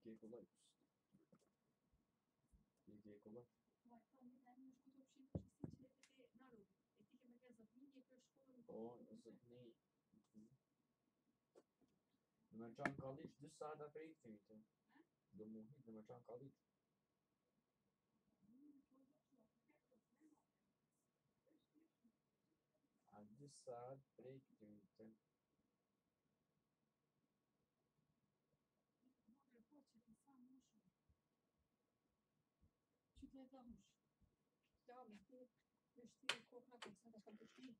Bilge kolay. Bilge kolay. О, задний. Димечан каліч, десь сада прийти. Думаю, Димечан каліч. А десь сад прийти. Чуть не замуж. Да, мы штыри кухня, как надо, как души.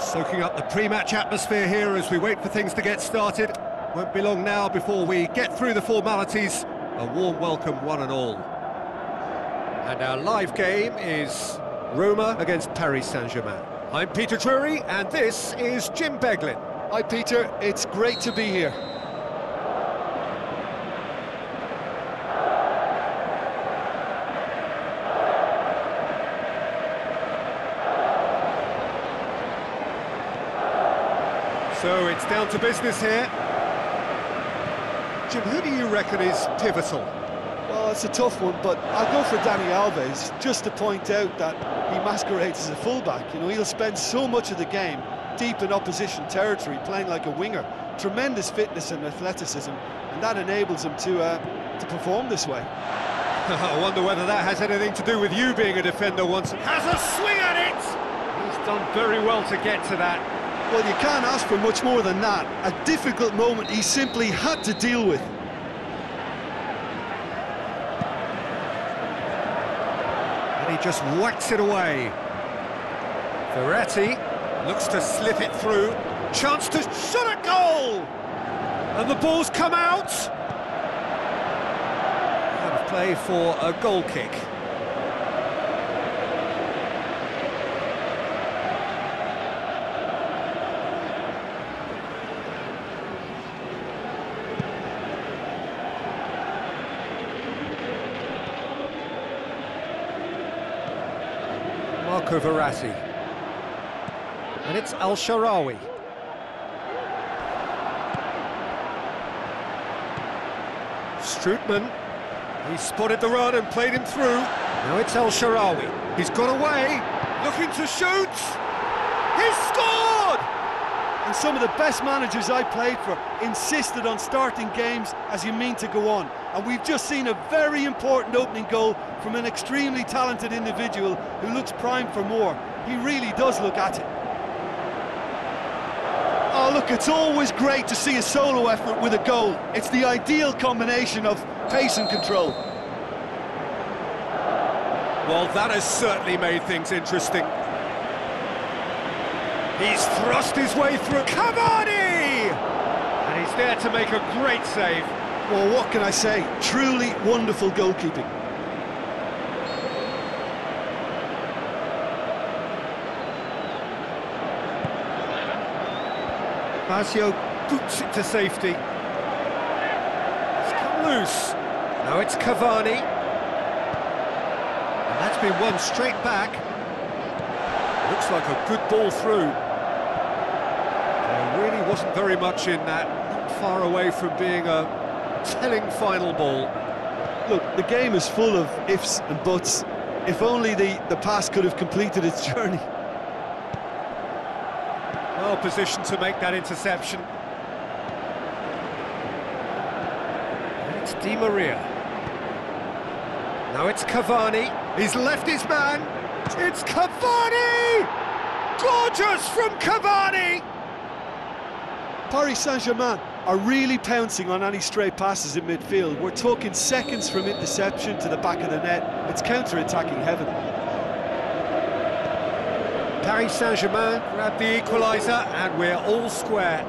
Soaking up the pre-match atmosphere here as we wait for things to get started. Won't be long now before we get through the formalities. A warm welcome, one and all. And our live game is Roma against Paris Saint-Germain. I'm Peter Drury, and this is Jim Beglin. Hi Peter, it's great to be here. So it's down to business here. Jim, who do you reckon is pivotal? Well, it's a tough one, but I'll go for Dani Alves, just to point out that he masquerades as a fullback. You know, he'll spend so much of the game deep in opposition territory, playing like a winger. Tremendous fitness and athleticism, and that enables him to perform this way. I wonder whether that has anything to do with you being a defender once. Has a swing at it! He's done very well to get to that. Well, you can't ask for much more than that. A difficult moment he simply had to deal with. And he just whacks it away. Verratti looks to slip it through. Chance to shot a goal! And the ball's come out! Out of play for a goal kick. Marco Verratti. And it's Al-Sharawi. Strootman. He spotted the run and played him through. Now it's Al-Sharawi. He's got away. Looking to shoot. He's scored! And some of the best managers I played for insisted on starting games as you mean to go on. And we've just seen a very important opening goal from an extremely talented individual who looks primed for more. He really does look at it. Oh, look, it's always great to see a solo effort with a goal. It's the ideal combination of pace and control. Well, that has certainly made things interesting. He's thrust his way through. Cavani! And he's there to make a great save. Well, what can I say? Truly wonderful goalkeeping. Basio boots it to safety. It's come loose. Now it's Cavani. And that's been won straight back. Looks like a good ball through. There really wasn't very much in that. Not far away from being a telling final ball. Look, the game is full of ifs and buts. If only the pass could have completed its journey. Well positioned to make that interception. And it's Di Maria. Now it's Cavani. He's left his man. It's Cavani! Gorgeous from Cavani! Paris Saint-Germain are really pouncing on any stray passes in midfield. We're talking seconds from interception to the back of the net. It's counter-attacking heaven. Paris Saint-Germain grabbed the equaliser and we're all square.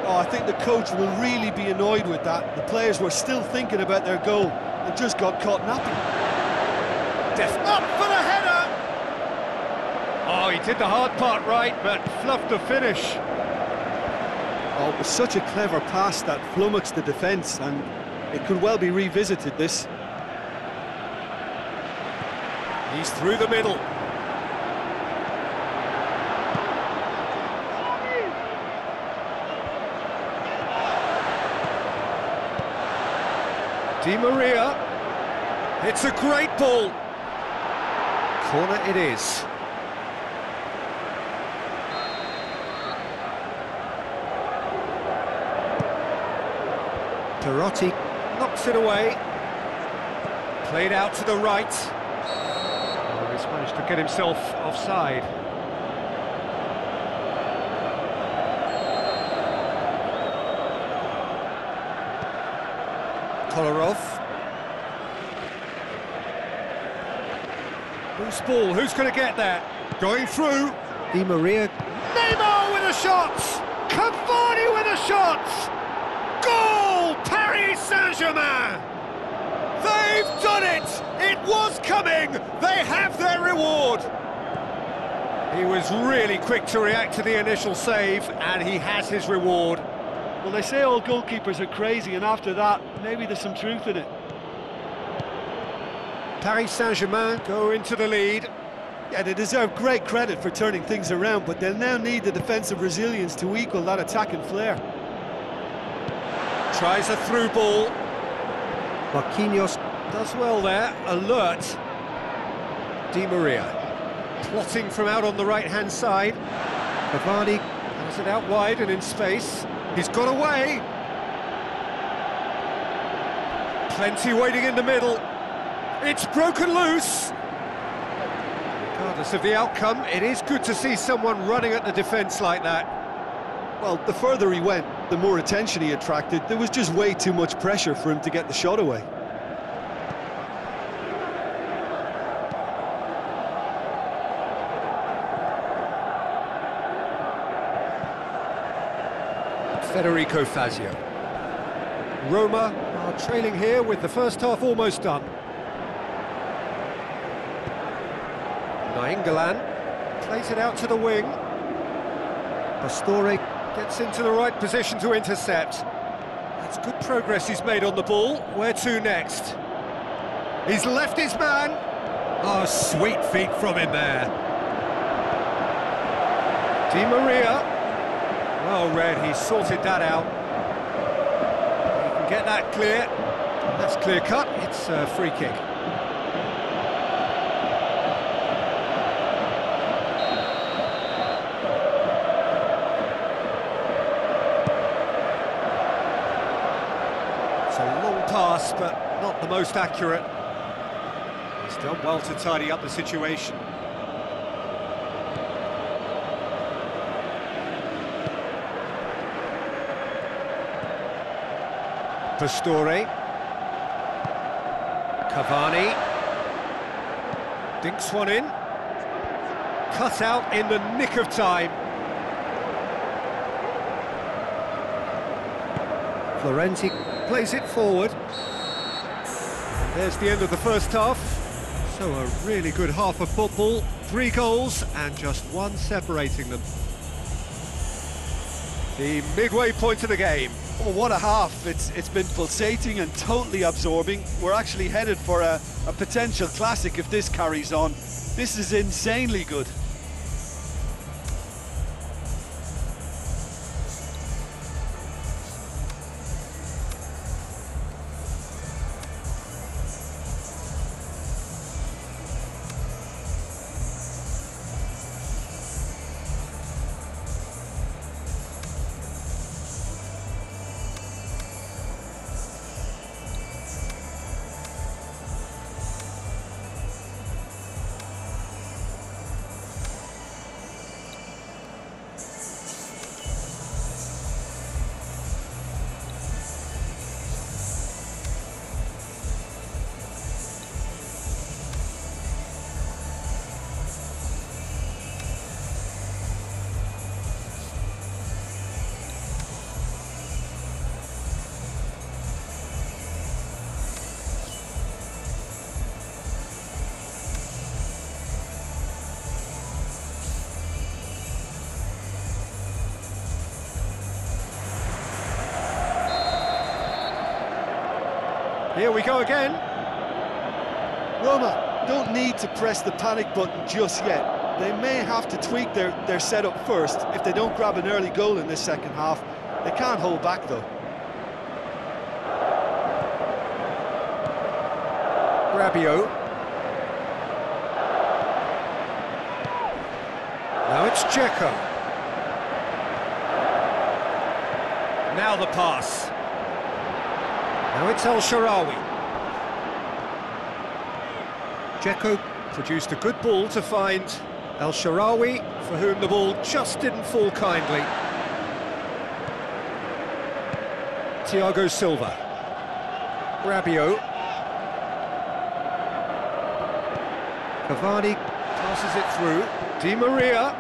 Oh, I think the coach will really be annoyed with that. The players were still thinking about their goal and just got caught napping. Up for the header! Oh, he did the hard part right, but fluffed the finish. Oh, it was such a clever pass that flummoxed the defence, and it could well be revisited, this. He's through the middle. Di Maria. It's a great ball. Corner it is. Perotti knocks it away. Played out to the right. Oh, he's managed to get himself offside. Kolarov. Loose ball, who's going to get that? Going through. Di Maria. Neymar! a shot! Cavani with a shot! Goal! Paris Saint-Germain! They've done it! It was coming! They have their reward! He was really quick to react to the initial save, and he has his reward. Well, they say all goalkeepers are crazy, and after that, maybe there's some truth in it. Paris Saint-Germain go into the lead. Yeah, they deserve great credit for turning things around, but they'll now need the defensive resilience to equal that attacking flair. Tries a through ball. Marquinhos does well there, alert. Di Maria, plotting from out on the right-hand side. Cavani has it out wide and in space. He's got away. Plenty waiting in the middle. It's broken loose. Regardless of the outcome, it is good to see someone running at the defence like that. Well, the further he went, the more attention he attracted. There was just way too much pressure for him to get the shot away. Federico Fazio. Roma are trailing here with the first half almost done. Nainggolan plays it out to the wing. Pastore gets into the right position to intercept. That's good progress he's made on the ball. Where to next? He's left his man. Oh, sweet feet from him there. Di Maria. Well read, he sorted that out. He can get that clear. That's clear cut, it's a free kick. It's a long pass, but not the most accurate. He's done well to tidy up the situation. Pastore. Cavani. Dinks one in. Cut out in the nick of time. Florenzi plays it forward. And there's the end of the first half. So a really good half of football. 3 goals and just one separating them. The midway point of the game. Oh, what a half. It's been pulsating and totally absorbing. We're actually headed for a potential classic if this carries on. This is insanely good. Here we go again. Roma don't need to press the panic button just yet. They may have to tweak their setup first if they don't grab an early goal in this second half. They can't hold back though. Rabiot. Now it's Dzeko. Now the pass. Now it's El Shaarawy. Dzeko produced a good ball to find El Shaarawy, for whom the ball just didn't fall kindly. Thiago Silva. Rabiot. Cavani passes it through. Di Maria.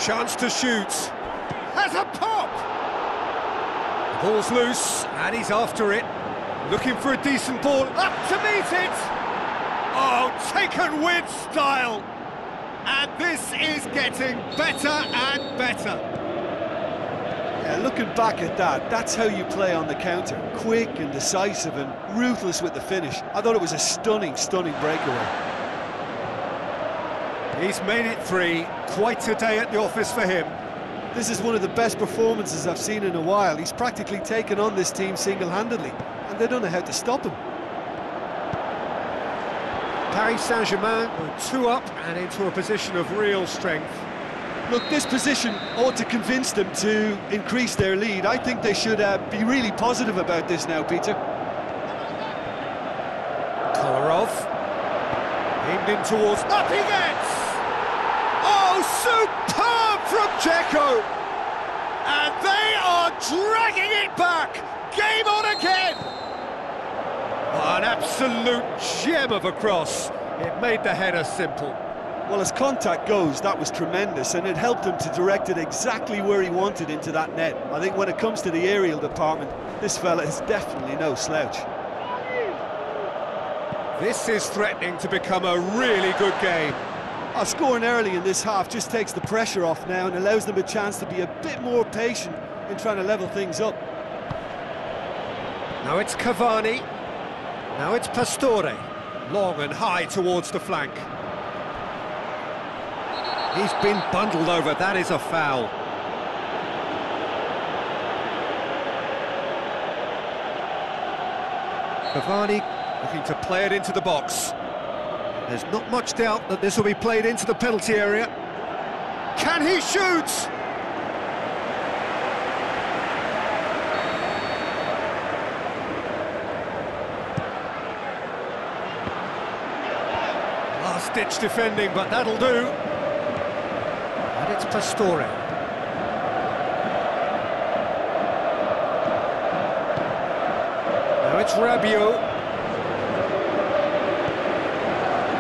Chance to shoot. Has a pop! The ball's loose, and he's after it. Looking for a decent ball, up to meet it! Oh, taken with style! And this is getting better and better. Yeah, looking back at that, that's how you play on the counter. Quick and decisive and ruthless with the finish. I thought it was a stunning, stunning breakaway. He's made it 3. Quite a day at the office for him. This is one of the best performances I've seen in a while. He's practically taken on this team single-handedly, and they don't know how to stop him. Paris Saint-Germain are 2 up and into a position of real strength. Look, this position ought to convince them to increase their lead. I think they should be really positive about this now, Peter. Kolarov. Aimed in towards... Up he gets! Oh, superb from Dzeko! And they are dragging it back! Game on again! Oh, an absolute gem of a cross. It made the header simple. Well, as contact goes, that was tremendous, and it helped him to direct it exactly where he wanted into that net. I think when it comes to the aerial department, this fella is definitely no slouch. This is threatening to become a really good game. Scoring early in this half just takes the pressure off now and allows them a chance to be a bit more patient in trying to level things up. Now it's Cavani. Now it's Pastore. Long and high towards the flank. He's been bundled over, that is a foul. Cavani looking to play it into the box. There's not much doubt that this will be played into the penalty area. Can he shoot? Last-ditch defending, but that'll do. And it's Pastore. Now it's Rabiot.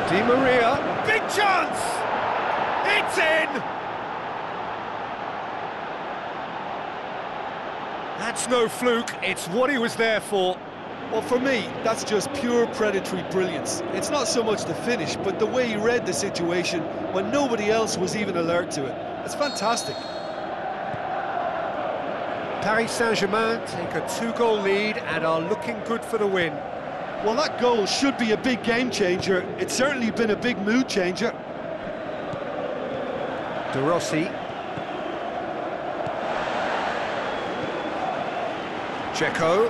Di Maria, big chance! It's in! That's no fluke, it's what he was there for. Well, for me, that's just pure predatory brilliance. It's not so much the finish, but the way he read the situation when nobody else was even alert to it. It's fantastic. Paris Saint-Germain take a 2-goal lead and are looking good for the win. Well, that goal should be a big game changer. It's certainly been a big mood changer. De Rossi. Dzeko.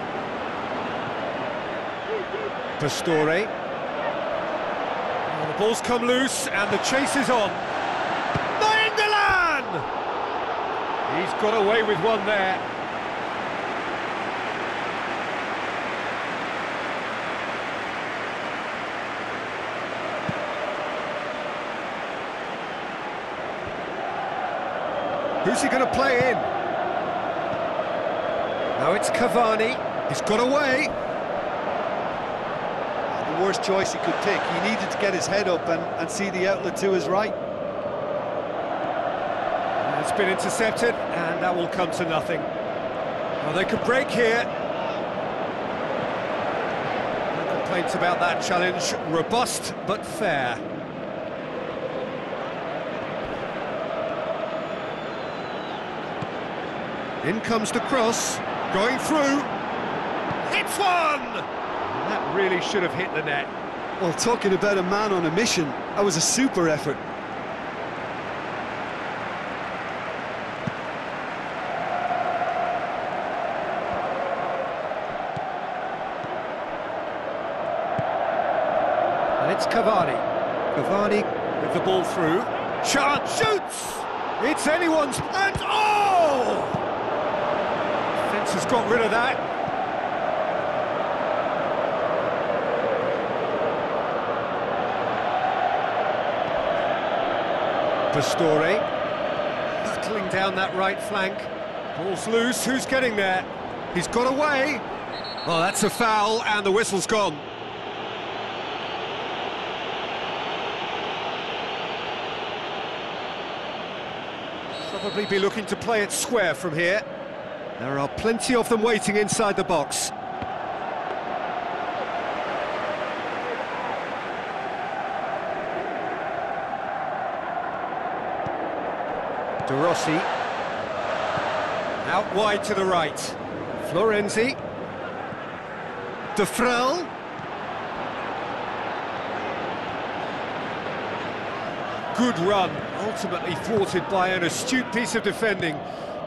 Pastore. Oh, the ball's come loose and the chase is on. Nainggolan! He's got away with one there. Who's he going to play in? Now it's Cavani. He's got away. The worst choice he could pick. He needed to get his head up and see the outlet to his right. It's been intercepted, and that will come to nothing. Well, they could break here. No complaints about that challenge. Robust, but fair. In comes the cross, going through, hits one! And that really should have hit the net. Well, talking about a man on a mission, that was a super effort. And it's Cavani. Cavani with the ball through, chance, shoots! It's anyone's, and oh! Has got rid of that. Pastore battling down that right flank. Ball's loose, who's getting there? He's got away. Well, that's a foul and the whistle's gone. Probably be looking to play it square from here. There are plenty of them waiting inside the box. De Rossi. Out wide to the right. Florenzi. De Frel. Good run, ultimately thwarted by an astute piece of defending.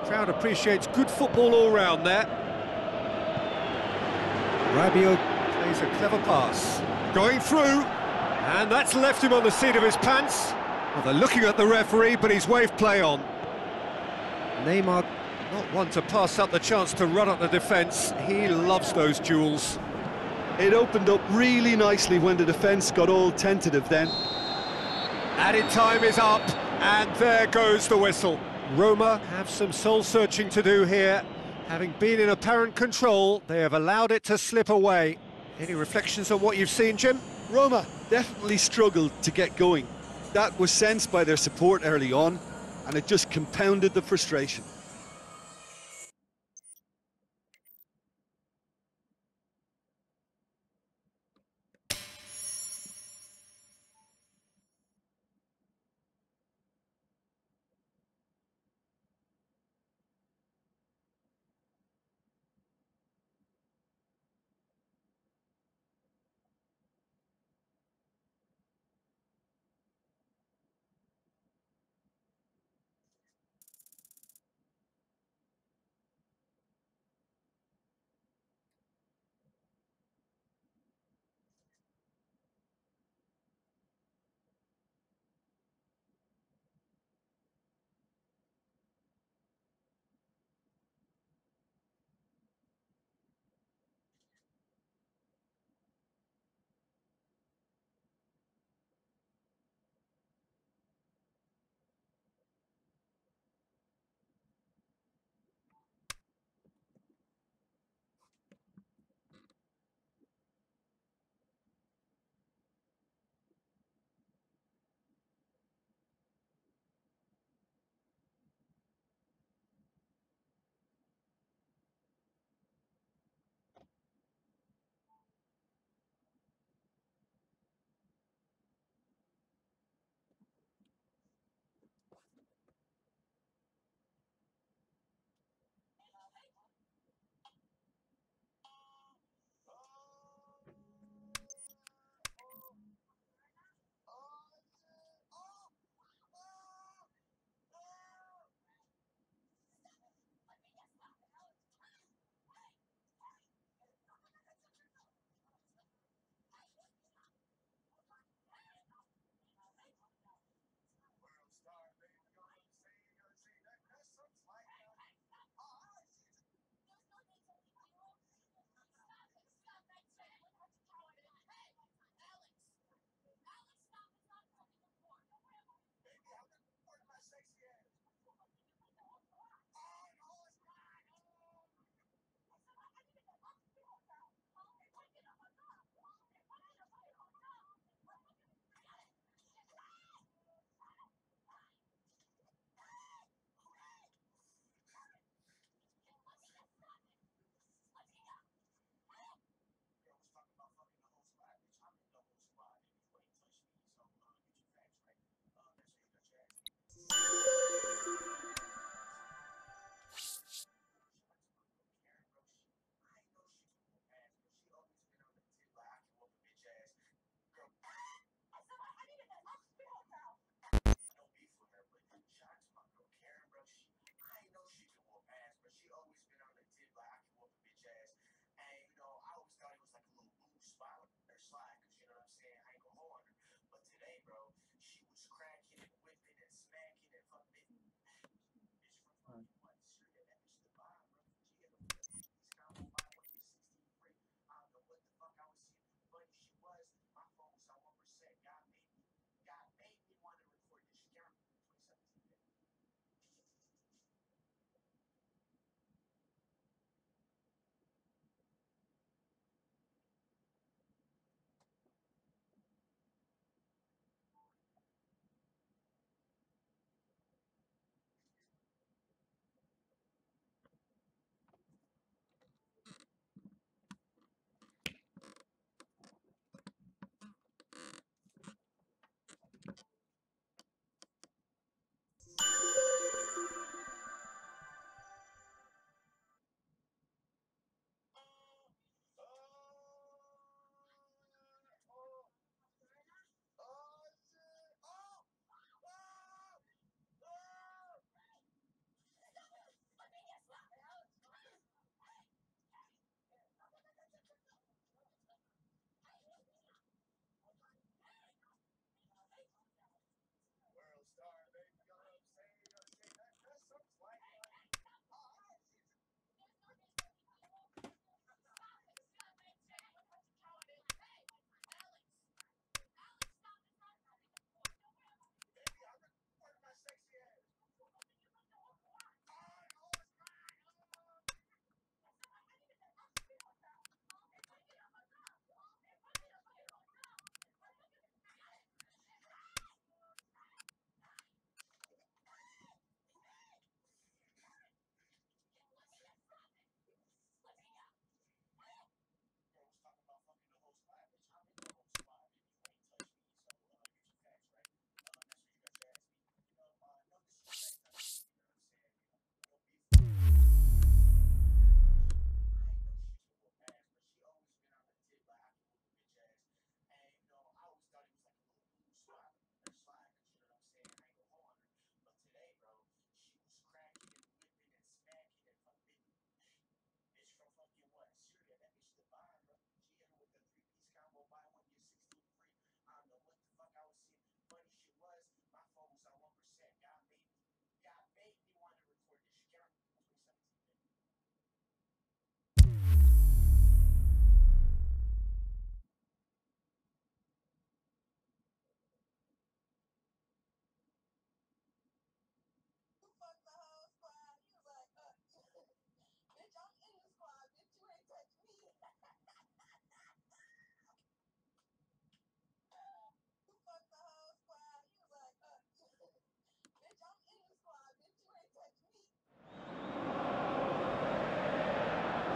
Crowd appreciates good football all round there. Rabiot plays a clever pass. Going through, and that's left him on the seat of his pants. Well, they're looking at the referee, but he's waved play on. Neymar, not one to pass up the chance to run at the defence. He loves those duels. It opened up really nicely when the defence got all tentative then. Added time is up, and there goes the whistle. Roma have some soul-searching to do here. Having been in apparent control, they have allowed it to slip away. Any reflections on what you've seen, Jim? Roma definitely struggled to get going. That was sensed by their support early on, and it just compounded the frustration.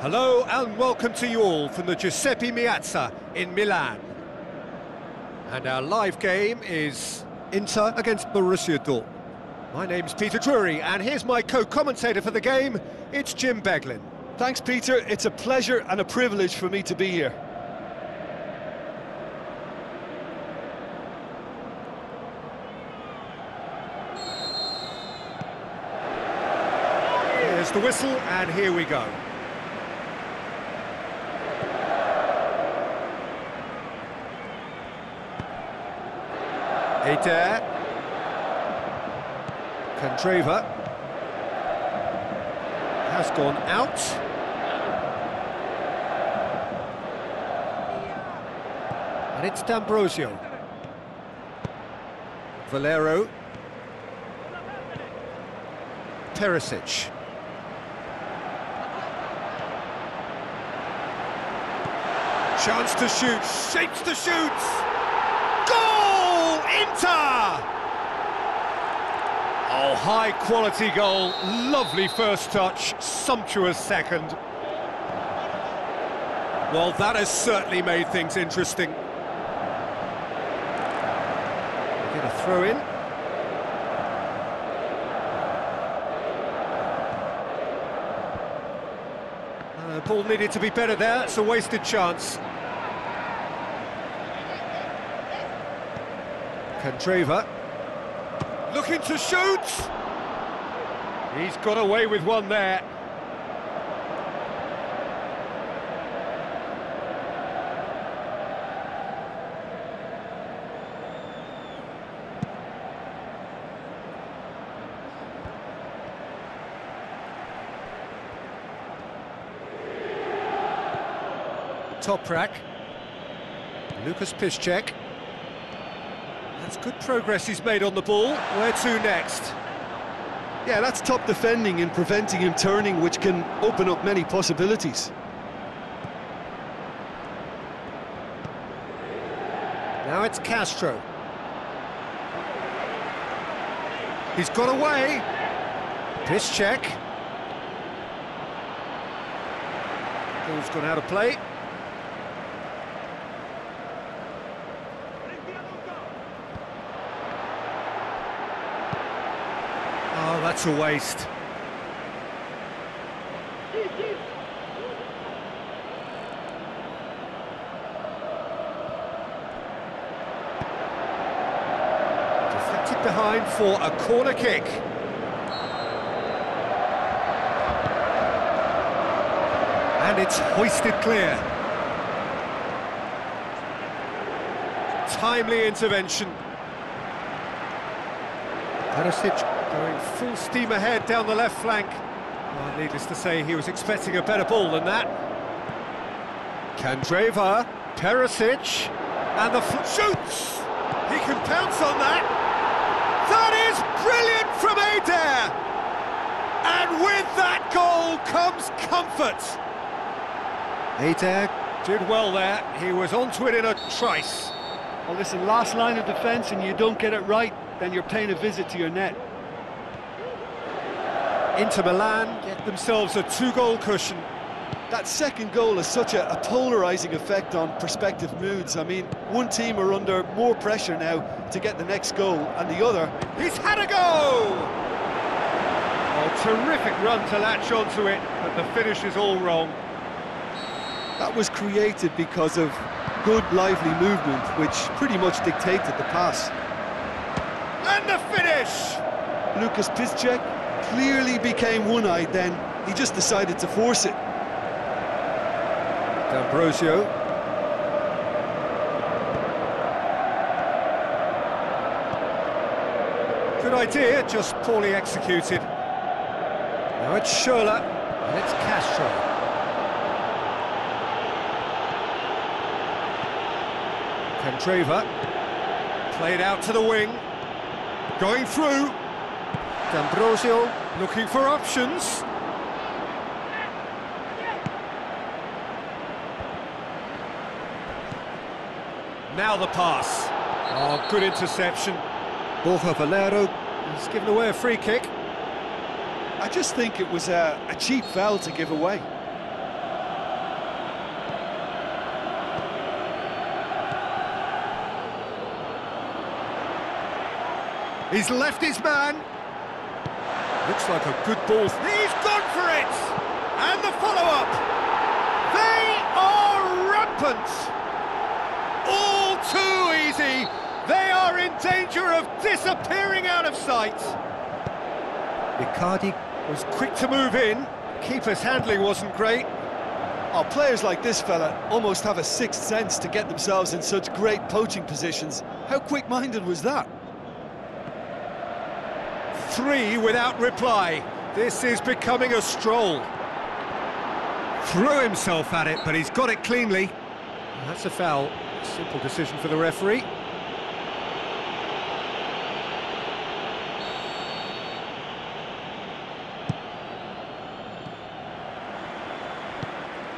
Hello and welcome to you all from the Giuseppe Meazza in Milan. And our live game is Inter against Borussia Dortmund. My name's Peter Drury, and here's my co-commentator for the game, it's Jim Beglin. Thanks, Peter. It's a pleasure and a privilege for me to be here. Here's the whistle, and here we go. Eder. Candreva. Has gone out. And it's D'Ambrosio. Valero. Perisic. Chance to shoot, shapes to shoot! Goal! Inter! Oh, high-quality goal, lovely first touch, sumptuous second. Well, that has certainly made things interesting. Get a throw in. The ball needed to be better there, it's a wasted chance. Candreva, looking to shoot! He's got away with one there. Toprak, Lucas Piszczek. That's good progress he's made on the ball. Where to next? Yeah, that's top defending and preventing him turning, which can open up many possibilities. Now it's Castro. He's got away. Piszczek. Ball's gone out of play. Oh, that's a waste. Deflected behind for a corner kick. And it's hoisted clear. Timely intervention. Perisic going full steam ahead down the left flank. Well, needless to say, he was expecting a better ball than that. Candreva, Perisic, and the shoots! He can pounce on that. That is brilliant from Eder! And with that goal comes comfort. Eder did well there. He was onto it in a trice. Well, listen, last line of defence and you don't get it right, then you're paying a visit to your net. Inter Milan get themselves a two-goal cushion. That second goal has such a polarising effect on prospective moods. I mean, one team are under more pressure now to get the next goal, and the other... He's had a go! Oh, terrific run to latch onto it, but the finish is all wrong. That was created because of good, lively movement, which pretty much dictated the pass. And the finish! Lucas Piszczek clearly became one-eyed then. He just decided to force it. D'Ambrosio. Good idea, just poorly executed. Now it's Schürrle, and it's Castro. Candreva, played out to the wing, going through. D'Ambrosio looking for options. Now the pass. Oh, good interception. Borja Valero, he's given away a free kick. I just think it was a cheap foul to give away. He's left his man. Looks like a good ball. He's gone for it! And the follow-up. They are rampant. All too easy. They are in danger of disappearing out of sight. Icardi was quick to move in. Keeper's handling wasn't great. Oh, players like this fella almost have a sixth sense to get themselves in such great poaching positions. How quick-minded was that? 3 without reply. This is becoming a stroll. Threw himself at it, but he's got it cleanly. That's a foul. Simple decision for the referee.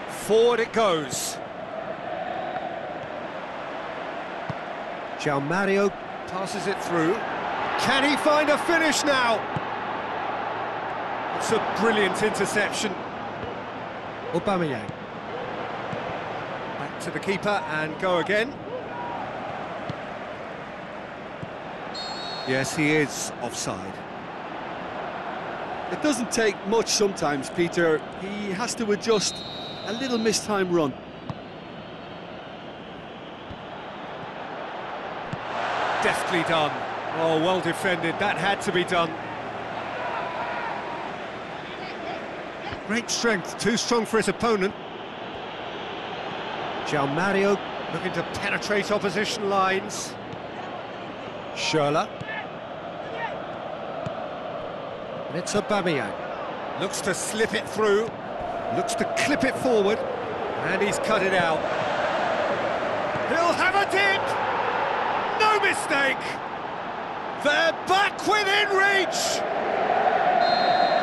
Forward it goes. João Mario passes it through. Can he find a finish now? It's a brilliant interception. Aubameyang. Back to the keeper and go again. Yes, he is offside. It doesn't take much sometimes, Peter. He has to adjust. A little mistimed run. Deftly done. Oh, well defended. That had to be done. Great strength, too strong for his opponent. João Mario looking to penetrate opposition lines. Schürrle. And it's Aubameyang. Looks to slip it through. Looks to clip it forward. And he's cut it out. He'll have a dip! No mistake! They're back within reach!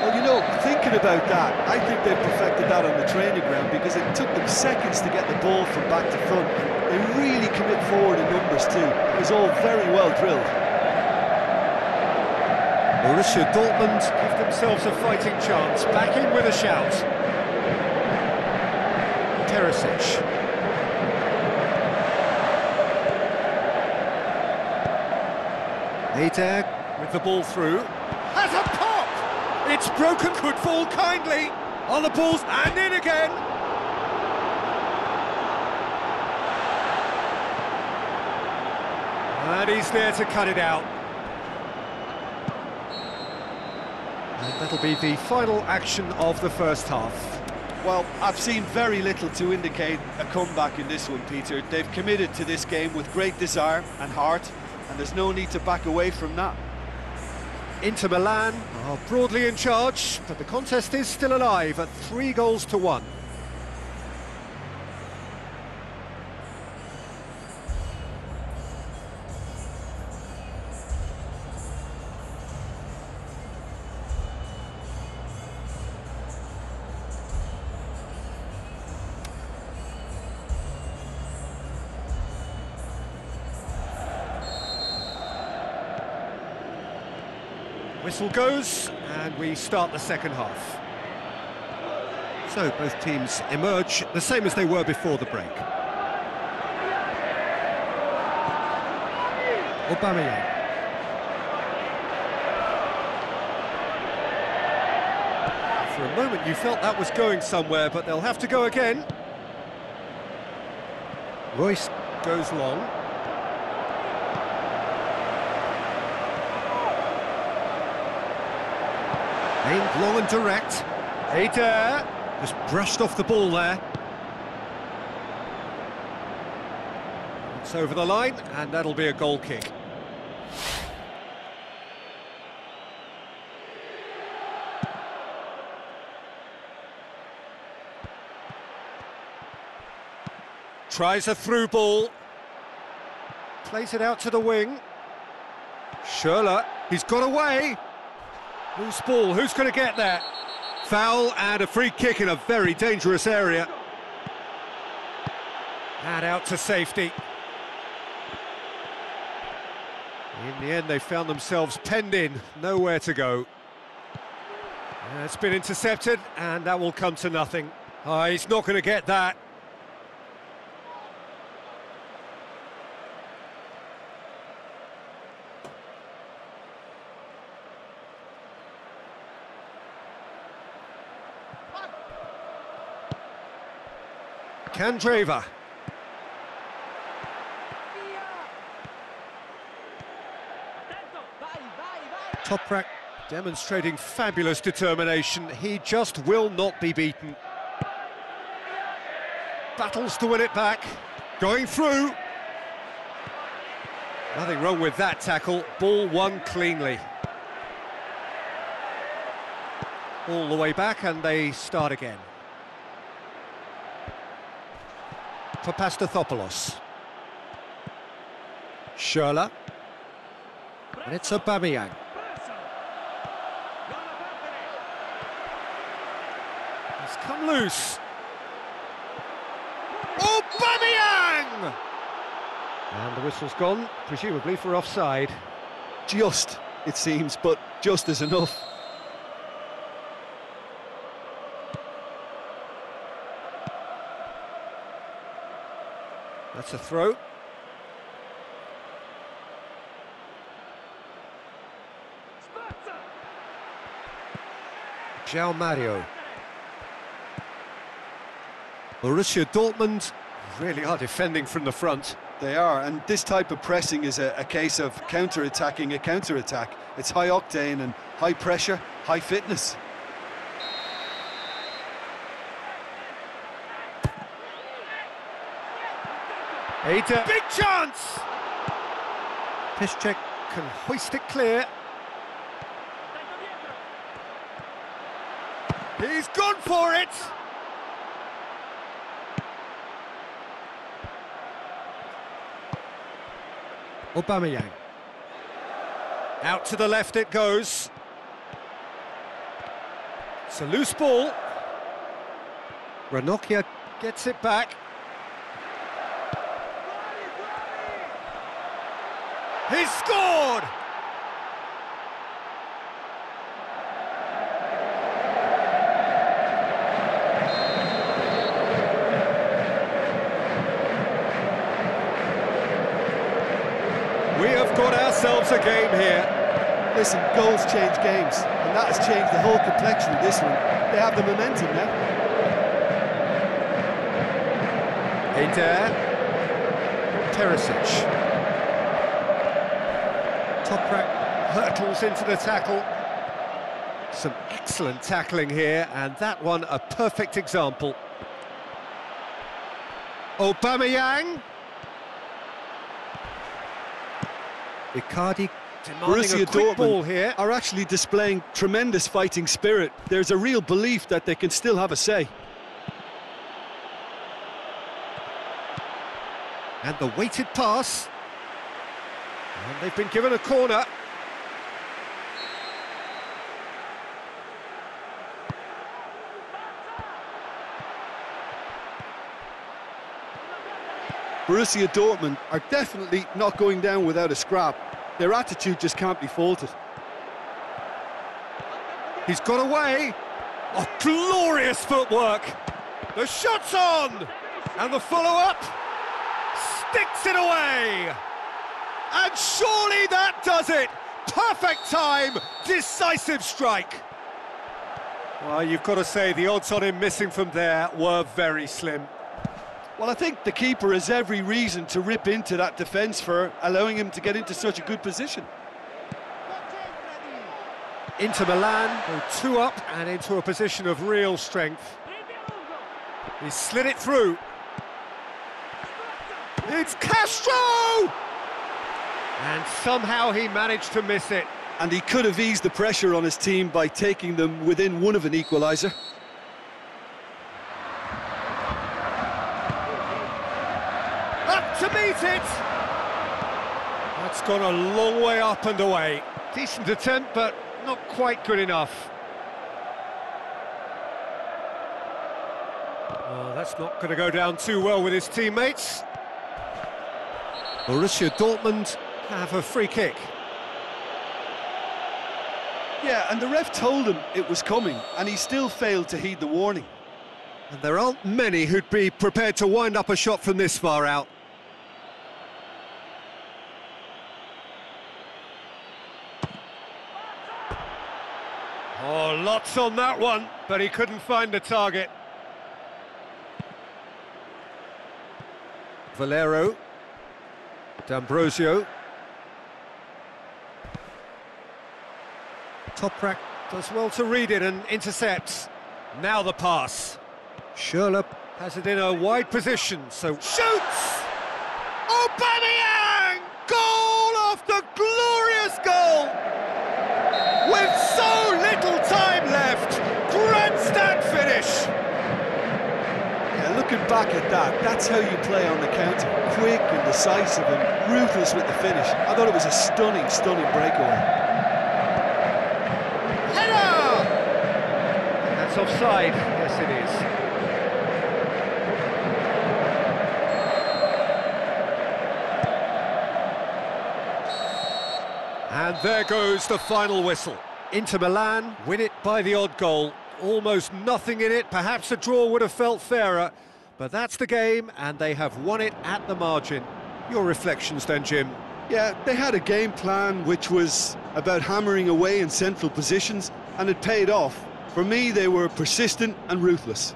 Well, you know, thinking about that, I think they've perfected that on the training ground because it took them seconds to get the ball from back to front. They really commit forward in numbers too. It was all very well drilled. Borussia Dortmund give themselves a fighting chance. Back in with a shout. Perisic. Eder with the ball through. Has a pop! It's broken, could fall kindly. On the balls and in again. And he's there to cut it out. And that'll be the final action of the first half. Well, I've seen very little to indicate a comeback in this one, Peter. They've committed to this game with great desire and heart, and there's no need to back away from that. Inter Milan are broadly in charge, but the contest is still alive at 3-1. Whistle goes, and we start the second half. So both teams emerge the same as they were before the break. Aubameyang. For a moment you felt that was going somewhere, but they'll have to go again. Royce goes long. Aimed long and direct. Eder just brushed off the ball there. It's over the line, and that'll be a goal kick. Tries a through ball. Plays it out to the wing. Schürrle, he's got away. Loose ball, who's going to get there? Foul and a free kick in a very dangerous area. And out to safety. In the end, they found themselves penned in, nowhere to go. It's been intercepted, and that will come to nothing. Oh, he's not going to get that. Kandreva. Toprak demonstrating fabulous determination. He just will not be beaten. Battles to win it back. Going through. Nothing wrong with that tackle. Ball won cleanly. All the way back and they start again. For Pastathopoulos. Schürrle. And it's Aubameyang. He's come loose. Aubameyang! And the whistle's gone, presumably for offside. Just, it seems, but just is enough. That's a throw. João Mario. Borussia Dortmund really are defending from the front. They are, and this type of pressing is a case of counter-attacking a counter-attack. It's high octane and high pressure, high fitness. Ada, big chance! Piszczek can hoist it clear. He's gone for it! Aubameyang. Out to the left it goes. It's a loose ball. Ranocchia gets it back. He's scored! We have got ourselves a game here. Listen, goals change games, and that has changed the whole complexion of this one. They have the momentum now. Eder. Teresic. Toprak hurtles into the tackle. Some excellent tackling here, and that one a perfect example. Aubameyang. Icardi demanding Borussia a quick ball Dortmund here. are actually displaying tremendous fighting spirit. There's a real belief that they can still have a say. And the weighted pass. And they've been given a corner. Borussia Dortmund are definitely not going down without a scrap. Their attitude just can't be faulted. He's got away. Oh, glorious footwork. The shot's on. And the follow-up sticks it away. And surely that does it. Perfect time, decisive strike. Well, you've got to say the odds on him missing from there were very slim. Well, I think the keeper has every reason to rip into that defence for allowing him to get into such a good position. Inter Milan go 2 up and into a position of real strength. He slid it through. It's Castro! And somehow he managed to miss it. And he could have eased the pressure on his team by taking them within one of an equaliser. Up to meet it! That's gone a long way up and away. Decent attempt, but not quite good enough. Oh, that's not going to go down too well with his teammates. Borussia Dortmund have a free kick. Yeah, and the ref told him it was coming, and he still failed to heed the warning. And there aren't many who'd be prepared to wind up a shot from this far out. Oh, lots on that one, but he couldn't find the target. Valero. D'Ambrosio. Toprak does well to read it and intercepts. Now the pass. Schürrle has it in a wide position, so shoots! Aubameyang! Goal after glorious goal! With so little time left, grandstand finish! Yeah, looking back at that, that's how you play on the counter. Quick and decisive and ruthless with the finish. I thought it was a stunning, stunning breakaway. Header! That's offside. Yes, it is. And there goes the final whistle. Inter Milan win it by the odd goal. Almost nothing in it. Perhaps a draw would have felt fairer. But that's the game, and they have won it at the margin. Your reflections then, Jim? Yeah, they had a game plan which was about hammering away in central positions, and it paid off. For me, they were persistent and ruthless.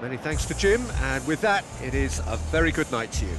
Many thanks to Jim, and with that, it is a very good night to you.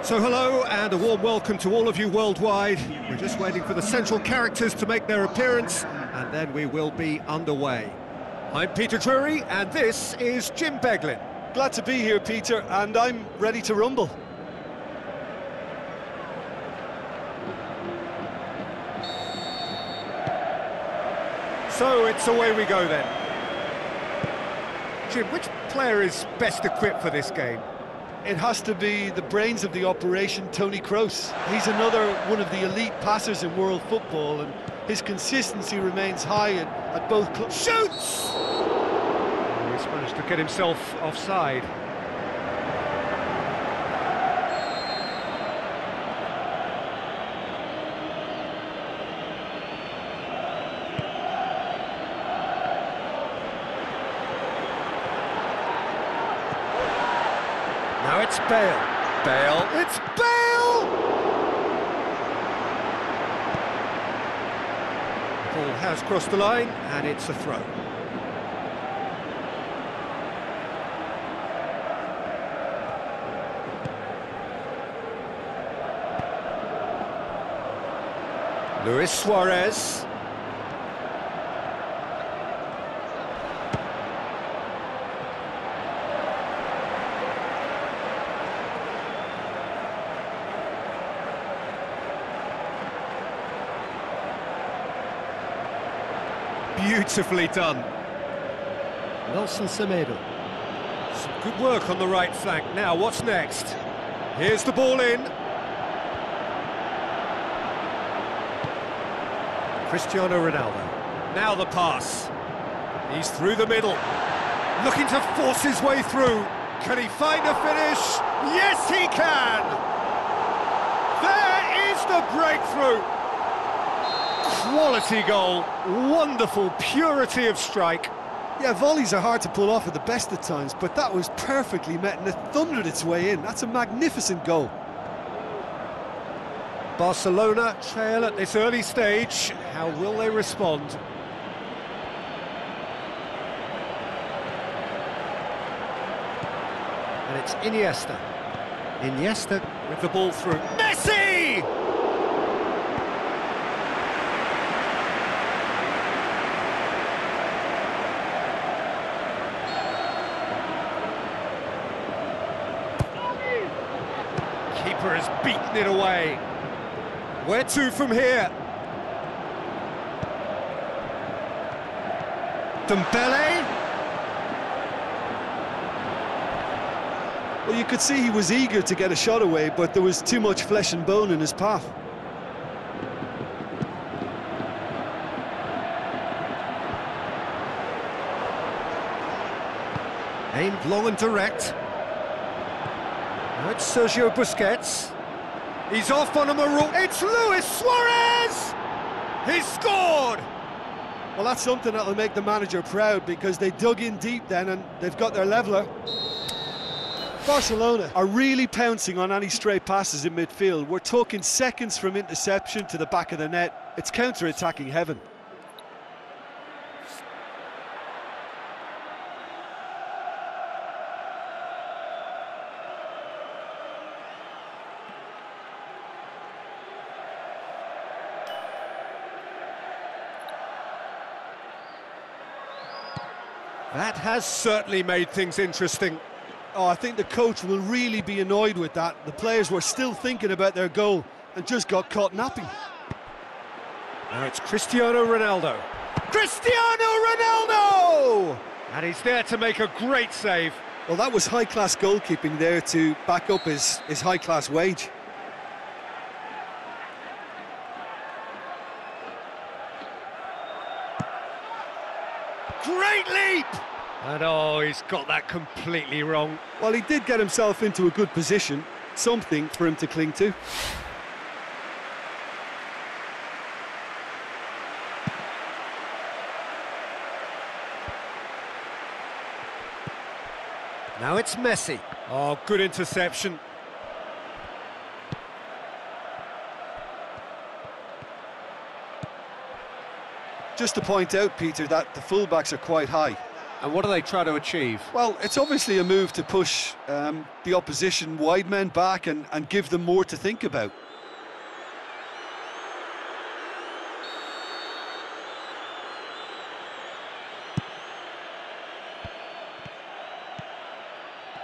So hello and a warm welcome to all of you worldwide. We're just waiting for the central characters to make their appearance and then we will be underway. I'm Peter Drury and this is Jim Beglin. Glad to be here, Peter, and I'm ready to rumble. So it's away we go then. Jim, which player is best equipped for this game? It has to be the brains of the operation, Toni Kroos. He's another one of the elite passers in world football, and his consistency remains high at both clubs. Shoots! Oh, he's managed to get himself offside. Now it's Bale. Bale. It's Bale! Ball has crossed the line, and it's a throw. Luis Suarez. Beautifully done. Nelson Semedo. Some good work on the right flank. Now, what's next? Here's the ball in. Cristiano Ronaldo. Now the pass. He's through the middle. Looking to force his way through. Can he find a finish? Yes, he can! There is the breakthrough. Quality goal, wonderful purity of strike. Yeah, volleys are hard to pull off at the best of times, but that was perfectly met and it thundered its way in. That's a magnificent goal. Barcelona trail at this early stage. How will they respond? And it's Iniesta. Iniesta with the ball through. Messi! Keeper has beaten it away. Where to from here? Dembele? Well, you could see he was eager to get a shot away, but there was too much flesh and bone in his path. Aimed long and direct. Now it's Sergio Busquets. He's off on a maroon. It's Luis Suarez! He's scored! Well, that's something that'll make the manager proud because they dug in deep then and they've got their leveller. Barcelona are really pouncing on any stray passes in midfield. We're talking seconds from interception to the back of the net. It's counter-attacking heaven. That has certainly made things interesting. Oh, I think the coach will really be annoyed with that. The players were still thinking about their goal and just got caught napping. Now it's Cristiano Ronaldo. Cristiano Ronaldo! And he's there to make a great save. Well, that was high-class goalkeeping there to back up his high-class wage. Great leap! And oh, he's got that completely wrong. Well, he did get himself into a good position, something for him to cling to. Now it's Messi. Oh, good interception. Just to point out, Peter, that the fullbacks are quite high. And what do they try to achieve? Well, it's obviously a move to push the opposition wide men back and give them more to think about.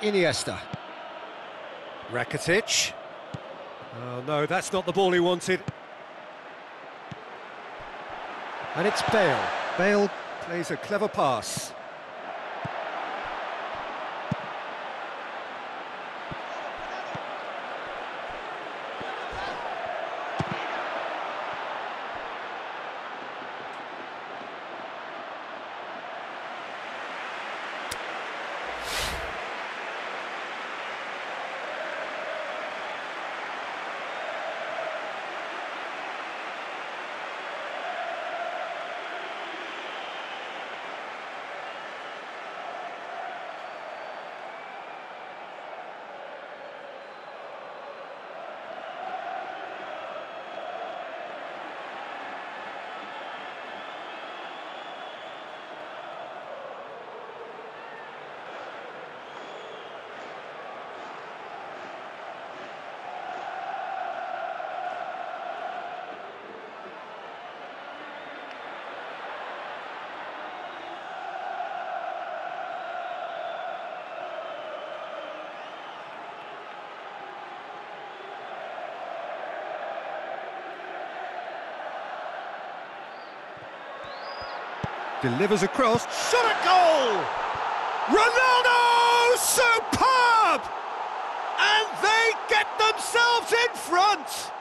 Iniesta. Rakitic. Oh no, that's not the ball he wanted. And it's Bale. Bale. Plays a clever pass. Delivers across, shot at goal! Ronaldo! Superb! And they get themselves in front!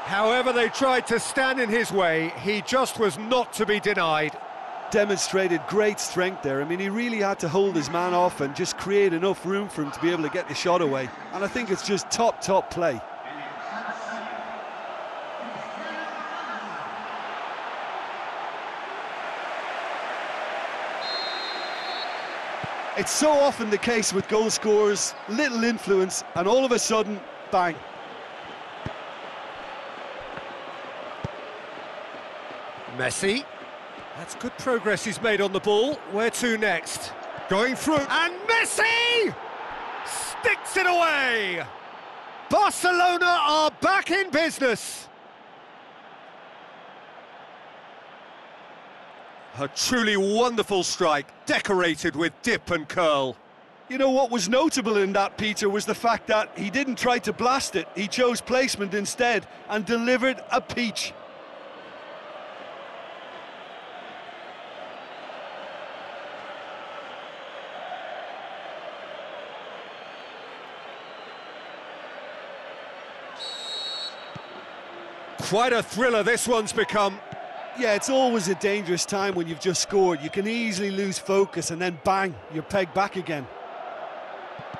However they tried to stand in his way, he just was not to be denied. Demonstrated great strength there. I mean, he really had to hold his man off and just create enough room for him to be able to get the shot away. And I think it's just top play. It's so often the case with goal scorers, little influence, and all of a sudden, bang. Messi. That's good progress he's made on the ball. Where to next? Going through, and Messi! Sticks it away! Barcelona are back in business. A truly wonderful strike, decorated with dip and curl. You know what was notable in that, Peter, was the fact that he didn't try to blast it. He chose placement instead and delivered a peach. Quite a thriller this one's become. Yeah, it's always a dangerous time when you've just scored. You can easily lose focus and then bang, you're pegged back again.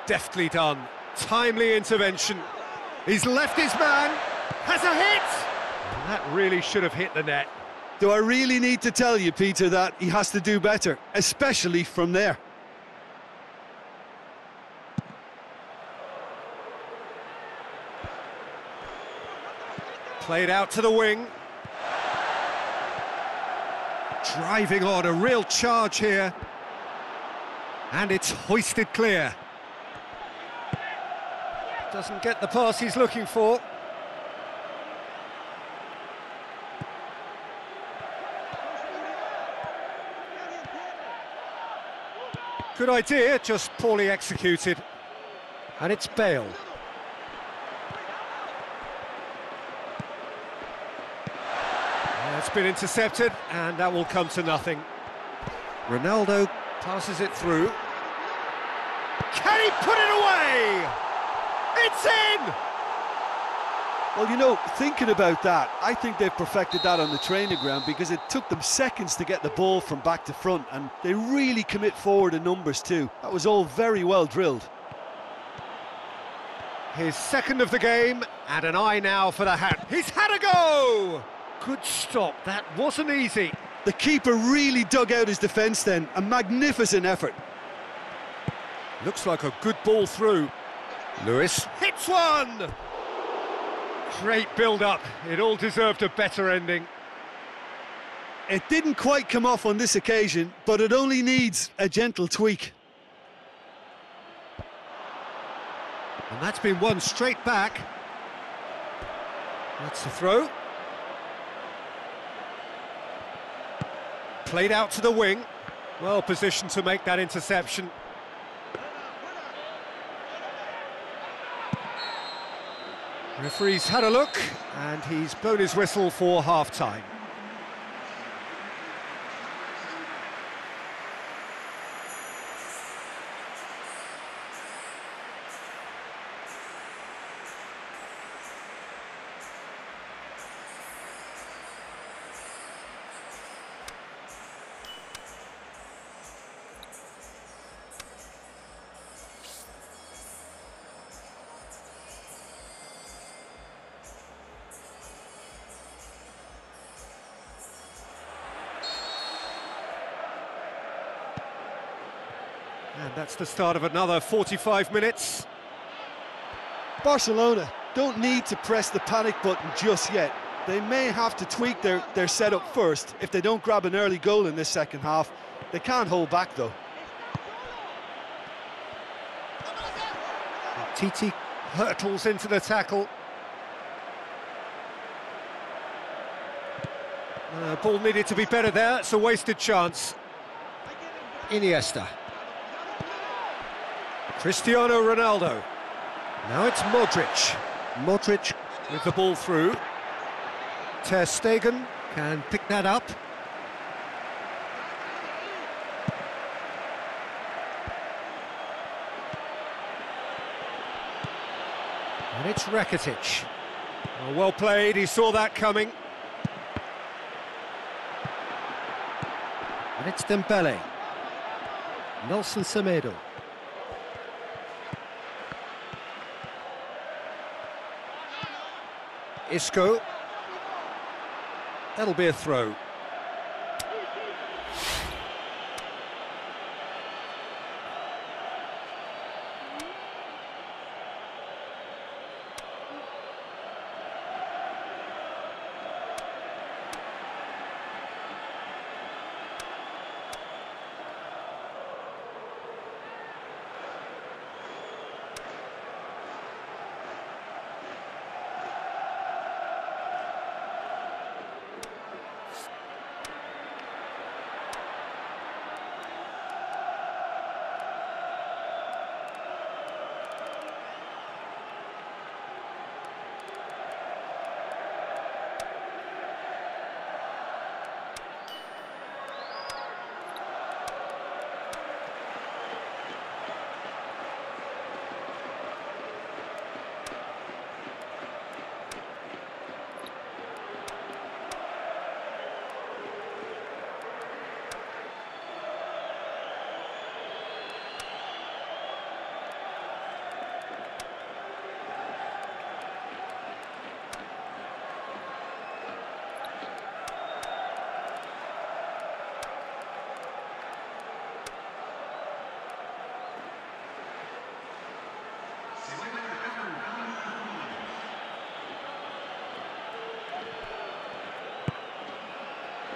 Deftly done. Timely intervention. He's left his man. Has a hit! And that really should have hit the net. Do I really need to tell you, Peter, that he has to do better, especially from there? Played out to the wing. Driving on, a real charge here. And it's hoisted clear. Doesn't get the pass he's looking for. Good idea, just poorly executed. And it's Bale. It's been intercepted, and that will come to nothing. Ronaldo passes it through. Can he put it away? It's in! Well, you know, thinking about that, I think they've perfected that on the training ground because it took them seconds to get the ball from back to front, and they really commit forward in numbers too. That was all very well drilled. His second of the game, and an eye now for the hat. He's had a go! Good stop, that wasn't easy. The keeper really dug out his defence then, a magnificent effort. Looks like a good ball through. Lewis hits one! Great build-up, it all deserved a better ending. It didn't quite come off on this occasion, but it only needs a gentle tweak. And that's been won straight back. That's the throw. Played out to the wing. Well positioned to make that interception. Referee's had a look, and he's blown his whistle for half-time. And that's the start of another 45 minutes. Barcelona don't need to press the panic button just yet. They may have to tweak their setup first if they don't grab an early goal in this second half. They can't hold back though. Titi hurtles into the tackle. Ball needed to be better there, it's a wasted chance. Iniesta. Cristiano Ronaldo. Now it's Modric. Modric. With the ball through. Ter Stegen can pick that up. And it's Rakitic. Oh, well played, he saw that coming. And it's Dembele. Nelson Semedo. Isco. That'll be a throw.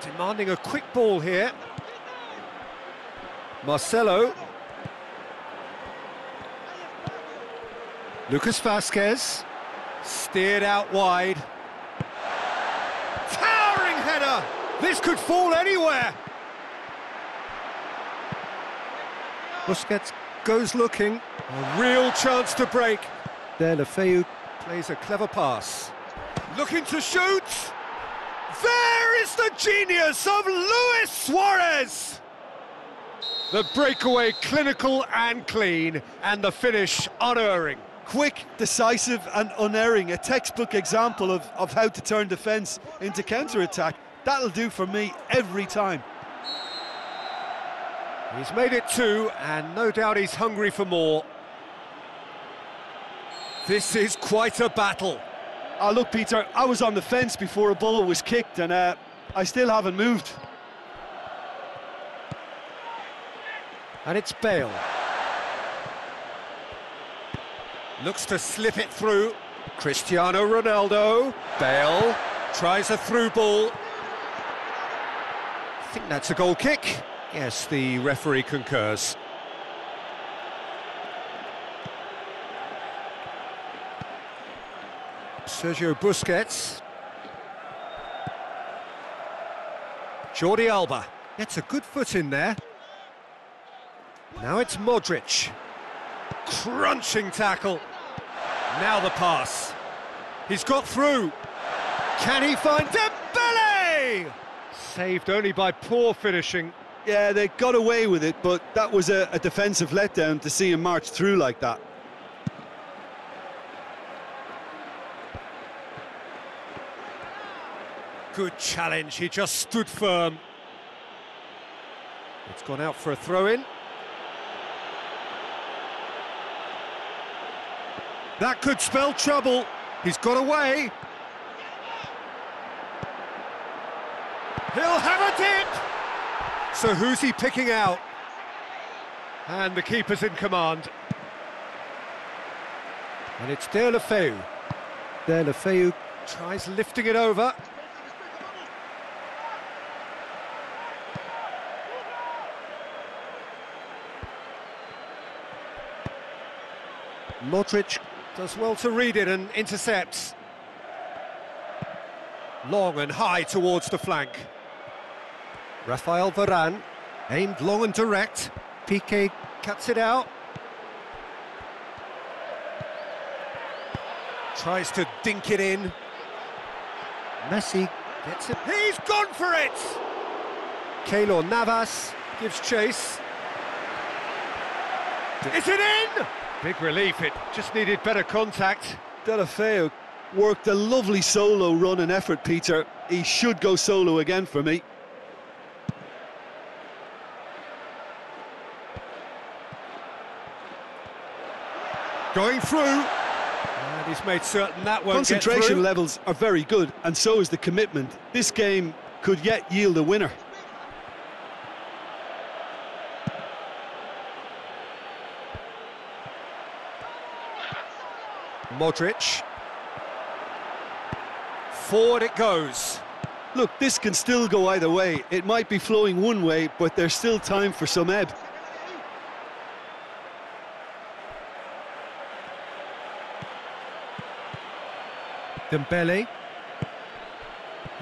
Demanding a quick ball here. Marcelo. Lucas Vazquez. Steered out wide. Towering header! This could fall anywhere! Busquets goes looking. A real chance to break. There, Lefeu. Plays a clever pass. Looking to shoot! There is the genius of Luis Suarez! The breakaway clinical and clean, and the finish unerring. Quick, decisive and unerring, a textbook example of how to turn defence into counter-attack. That'll do for me every time. He's made it two, and no doubt he's hungry for more. This is quite a battle. Oh, look, Peter, I was on the fence before a ball was kicked, and I still haven't moved. And it's Bale. Looks to slip it through. Cristiano Ronaldo. Bale tries a through ball. think that's a goal kick. Yes, the referee concurs. Sergio Busquets. Jordi Alba gets a good foot in there. Now it's Modric. Crunching tackle. Now the pass. He's got through. Can he find Dembele? Saved only by poor finishing. Yeah, they got away with it, but that was a defensive letdown to see him march through like that. Good challenge, he just stood firm. It's gone out for a throw-in. That could spell trouble. He's got away. He'll have a dip! So who's he picking out? And the keeper's in command. And it's Deulofeu. Deulofeu tries lifting it over. Modric does well to read it and intercepts. Long and high towards the flank. Rafael Varane, aimed long and direct. Piqué cuts it out. Tries to dink it in. Messi gets it. He's gone for it! Keylor Navas gives chase. Is it in? Big relief, it just needed better contact. Deulofeu worked a lovely solo run and effort, Peter. He should go solo again for me. Going through. And he's made certain that won't get through. Concentration levels are very good, and so is the commitment. This game could yet yield a winner. Modric. Forward it goes. Look, this can still go either way. It might be flowing one way, but there's still time for some ebb. Dembele.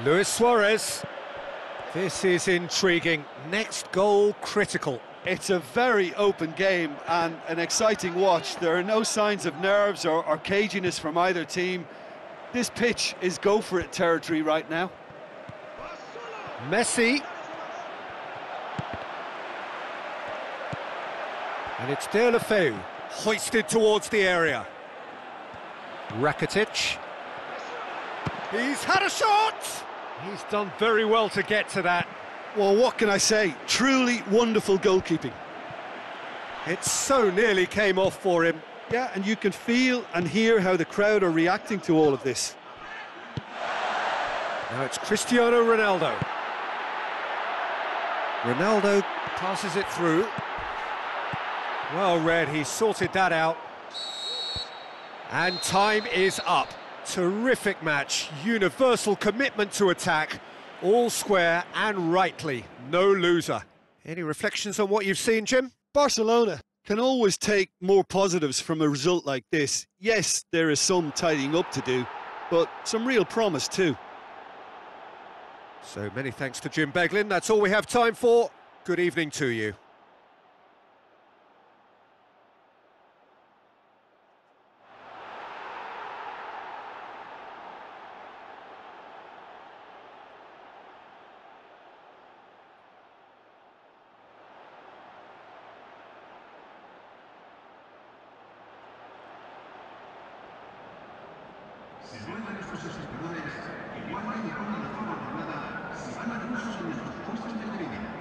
Luis Suarez. This is intriguing. Next goal critical. It's a very open game and an exciting watch. There are no signs of nerves or caginess from either team. This pitch is go-for-it territory right now. Messi. And it's Deulofeu, hoisted towards the area. Rakitic. He's had a shot! He's done very well to get to that. Well, what can I say? Truly wonderful goalkeeping. It so nearly came off for him. Yeah, and you can feel and hear how the crowd are reacting to all of this. Now it's Cristiano Ronaldo. Ronaldo passes it through. Well read, he sorted that out. And time is up. Terrific match, universal commitment to attack, all square and rightly, no loser. Any reflections on what you've seen, Jim? Barcelona can always take more positives from a result like this. Yes, there is some tidying up to do, but some real promise too. So many thanks to Jim Beglin. That's all we have time for. Good evening to you. Se ruega a nuestros espectadores que guarden y pongan la forma guardada si van a usos en nuestros puestos de televideo.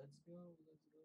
Let's go, let's go.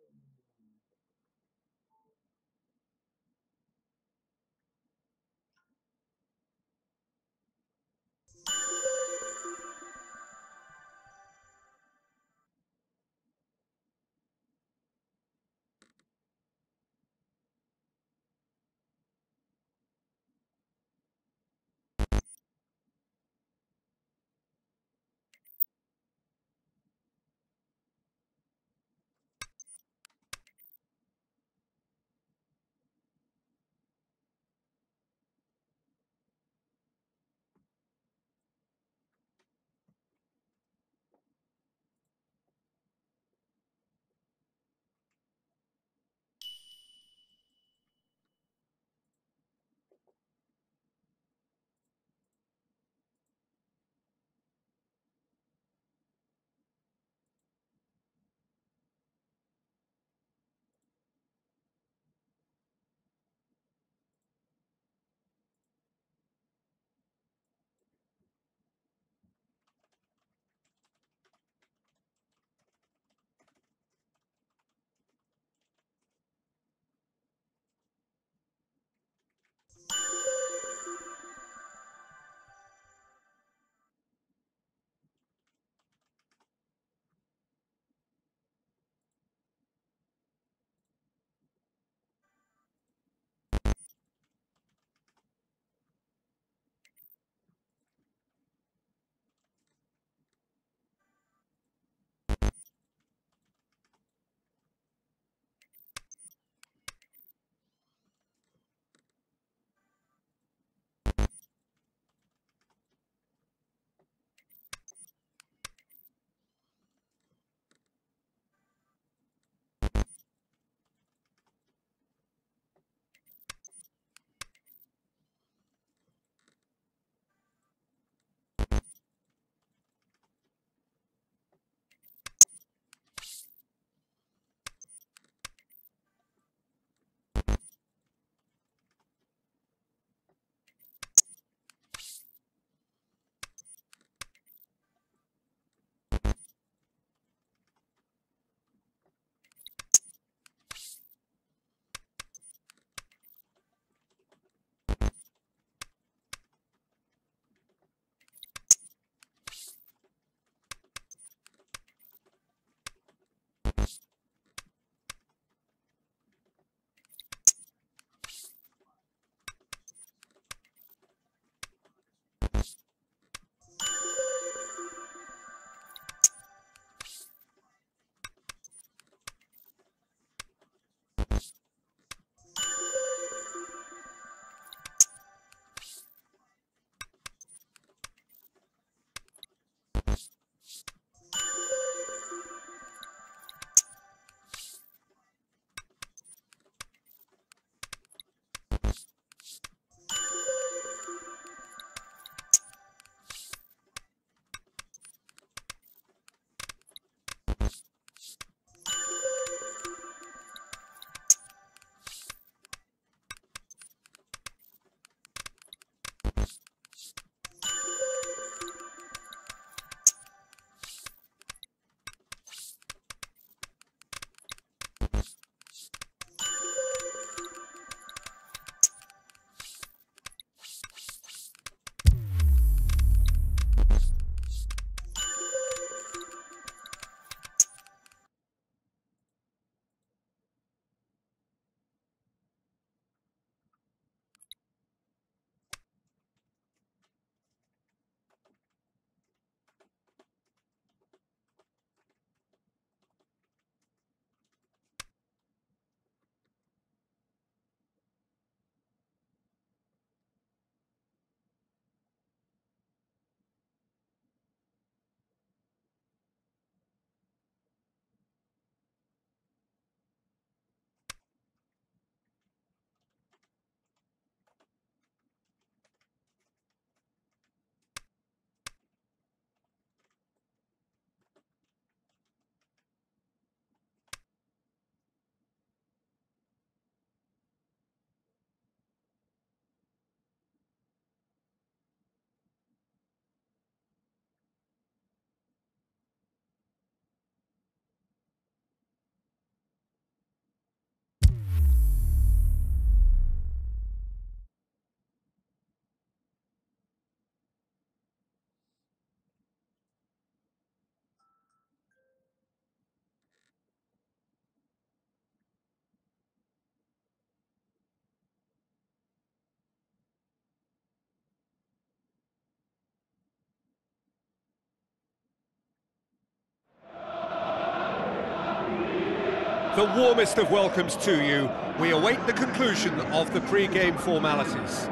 the warmest of welcomes to you. We await the conclusion of the pre-game formalities.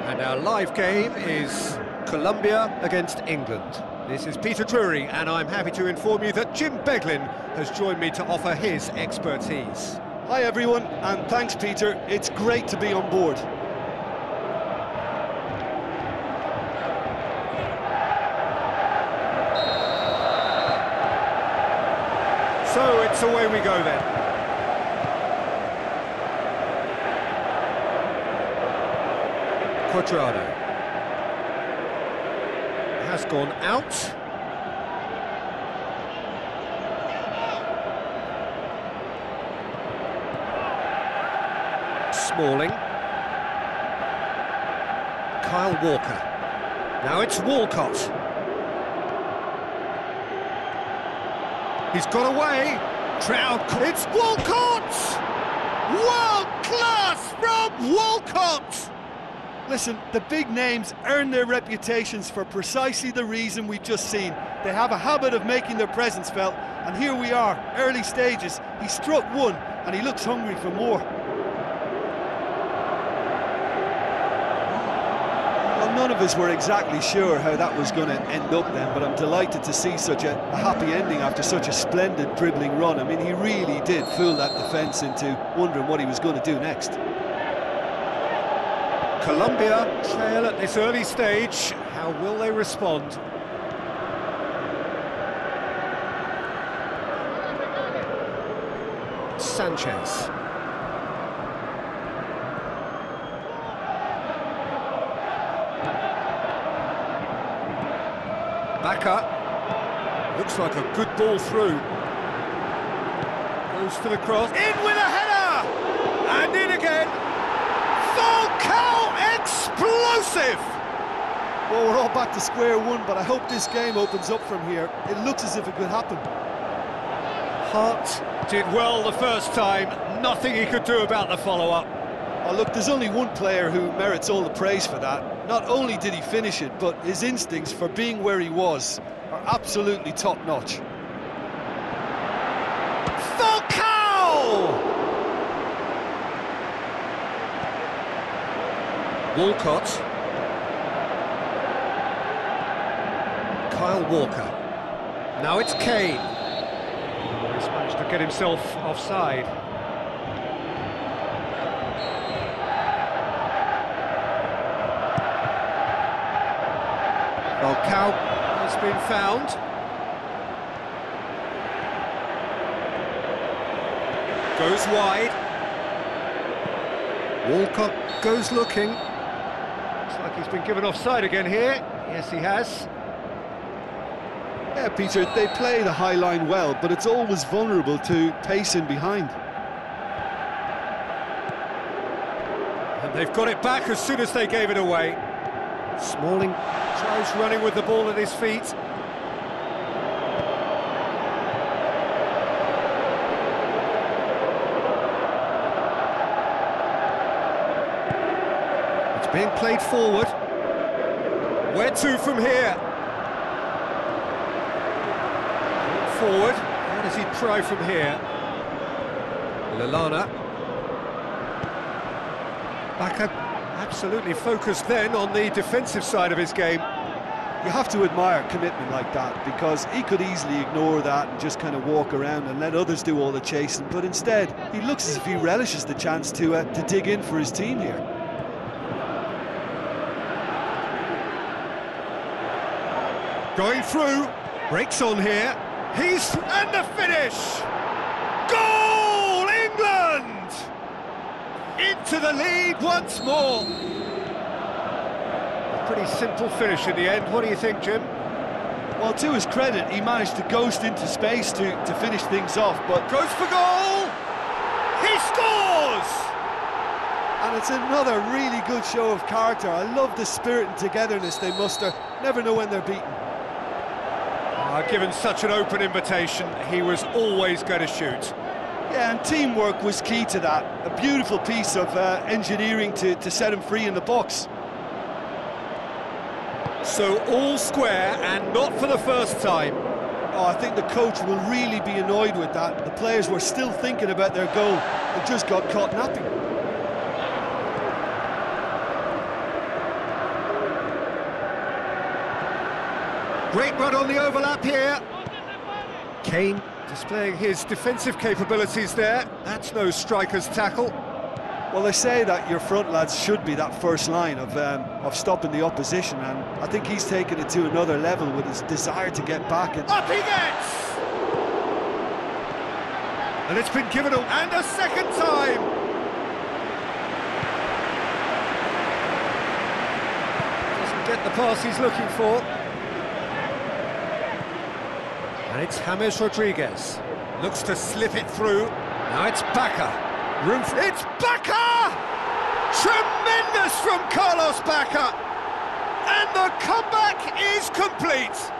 And our live game is Colombia against England. This is Peter Drury, and I'm happy to inform you that Jim Beglin has joined me to offer his expertise. Hi everyone, and thanks Peter, it's great to be on board. So it's away we go then. Quadrado has gone out. Smalling. Kyle Walker. Now it's Walcott. He's got away. Crowd. It's Walcott! World class from Walcott! Listen, the big names earn their reputations for precisely the reason we've just seen. They have a habit of making their presence felt, and here we are, early stages. He struck one, and he looks hungry for more. Well, none of us were exactly sure how that was going to end up then, but I'm delighted to see such a happy ending after such a splendid dribbling run. I mean, he really did fool that defence into wondering what he was going to do next. Colombia trail at this early stage. How will they respond? Sanchez. Back up. Looks like a good ball through. Goes for the cross. In with a header! And in again. Explosive! Well, we're all back to square one, but I hope this game opens up from here. It looks as if it could happen. Hart did well the first time, nothing he could do about the follow-up. Oh, look, there's only one player who merits all the praise for that. Not only did he finish it, but his instincts for being where he was are absolutely top-notch. Falcao! Walcott. Kyle Walker. Now it's Kane. He's managed to get himself offside. Falcao has been found. Goes wide. Walcott goes looking. Like he's been given offside again here. Yes, he has. Yeah, Peter, they play the high line well, but it's always vulnerable to pace in behind. And they've got it back as soon as they gave it away. Smalling tries running with the ball at his feet. Being played forward. Where to from here? Forward. How does he try from here? Lallana. Back up. Absolutely focused then on the defensive side of his game. You have to admire commitment like that, because he could easily ignore that and just kind of walk around and let others do all the chasing, but instead he looks as if he relishes the chance to dig in for his team here. Going through, breaks on here, and the finish! Goal, England! Into the lead once more. A pretty simple finish in the end, what do you think, Jim? Well, to his credit, he managed to ghost into space to finish things off, but... Goes for goal! He scores! And it's another really good show of character. I love the spirit and togetherness they muster. Never know when they're beaten. Given such an open invitation, he was always going to shoot. Yeah, and teamwork was key to that. A beautiful piece of engineering to set him free in the box. So all square, and not for the first time. Oh, I think the coach will really be annoyed with that. The players were still thinking about their goal and just got caught napping. Great run on the overlap here. Kane displaying his defensive capabilities there. That's no striker's tackle. Well, they say that your front lads should be that first line of stopping the opposition, and I think he's taken it to another level with his desire to get back. And Up he gets! And it's been given and a second time! Doesn't get the pass he's looking for. And it's James Rodriguez. Looks to slip it through. Now it's Bacca. It's Bacca! Tremendous from Carlos Bacca! And the comeback is complete!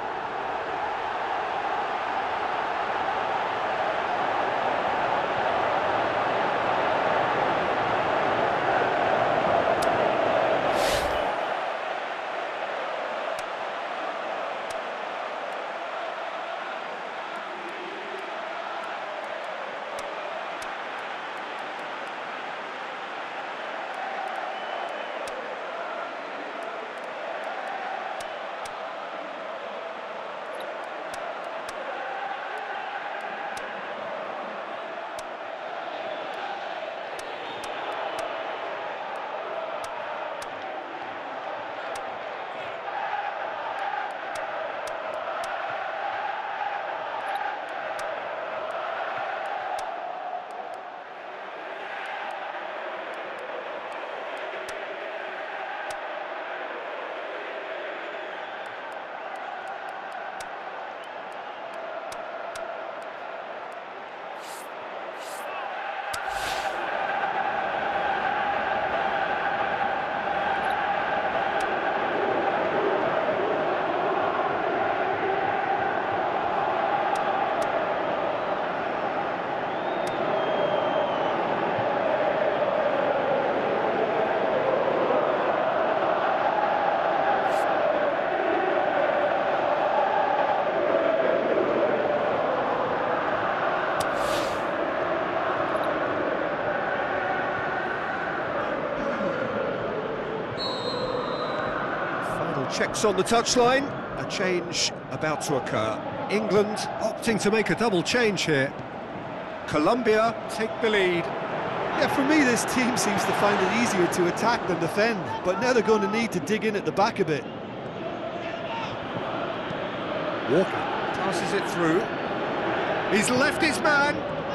Checks on the touchline, a change about to occur. England opting to make a double change here. Colombia take the lead. Yeah, for me, this team seems to find it easier to attack than defend, but now they're going to need to dig in at the back a bit. Walker passes it through. He's left his man.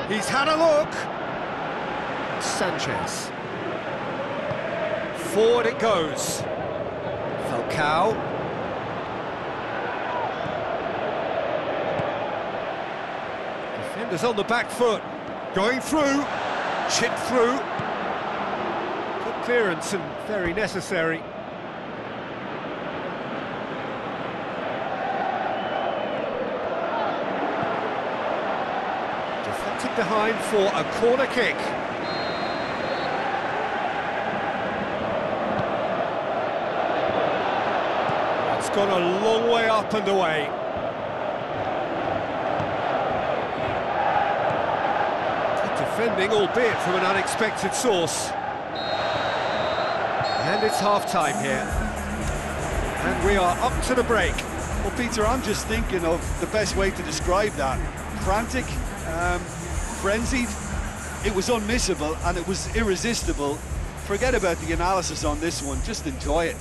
He's had a look. Sanchez. Forward it goes. Falcao. Defenders on the back foot. Going through. Chipped through. Good clearance and very necessary. Deflected behind for a corner kick. Gone a long way up and away. Good defending, albeit from an unexpected source. And it's half-time here. And we are up to the break. Well, Peter, I'm just thinking of the best way to describe that. Frantic, frenzied. It was unmissable and it was irresistible. Forget about the analysis on this one, just enjoy it.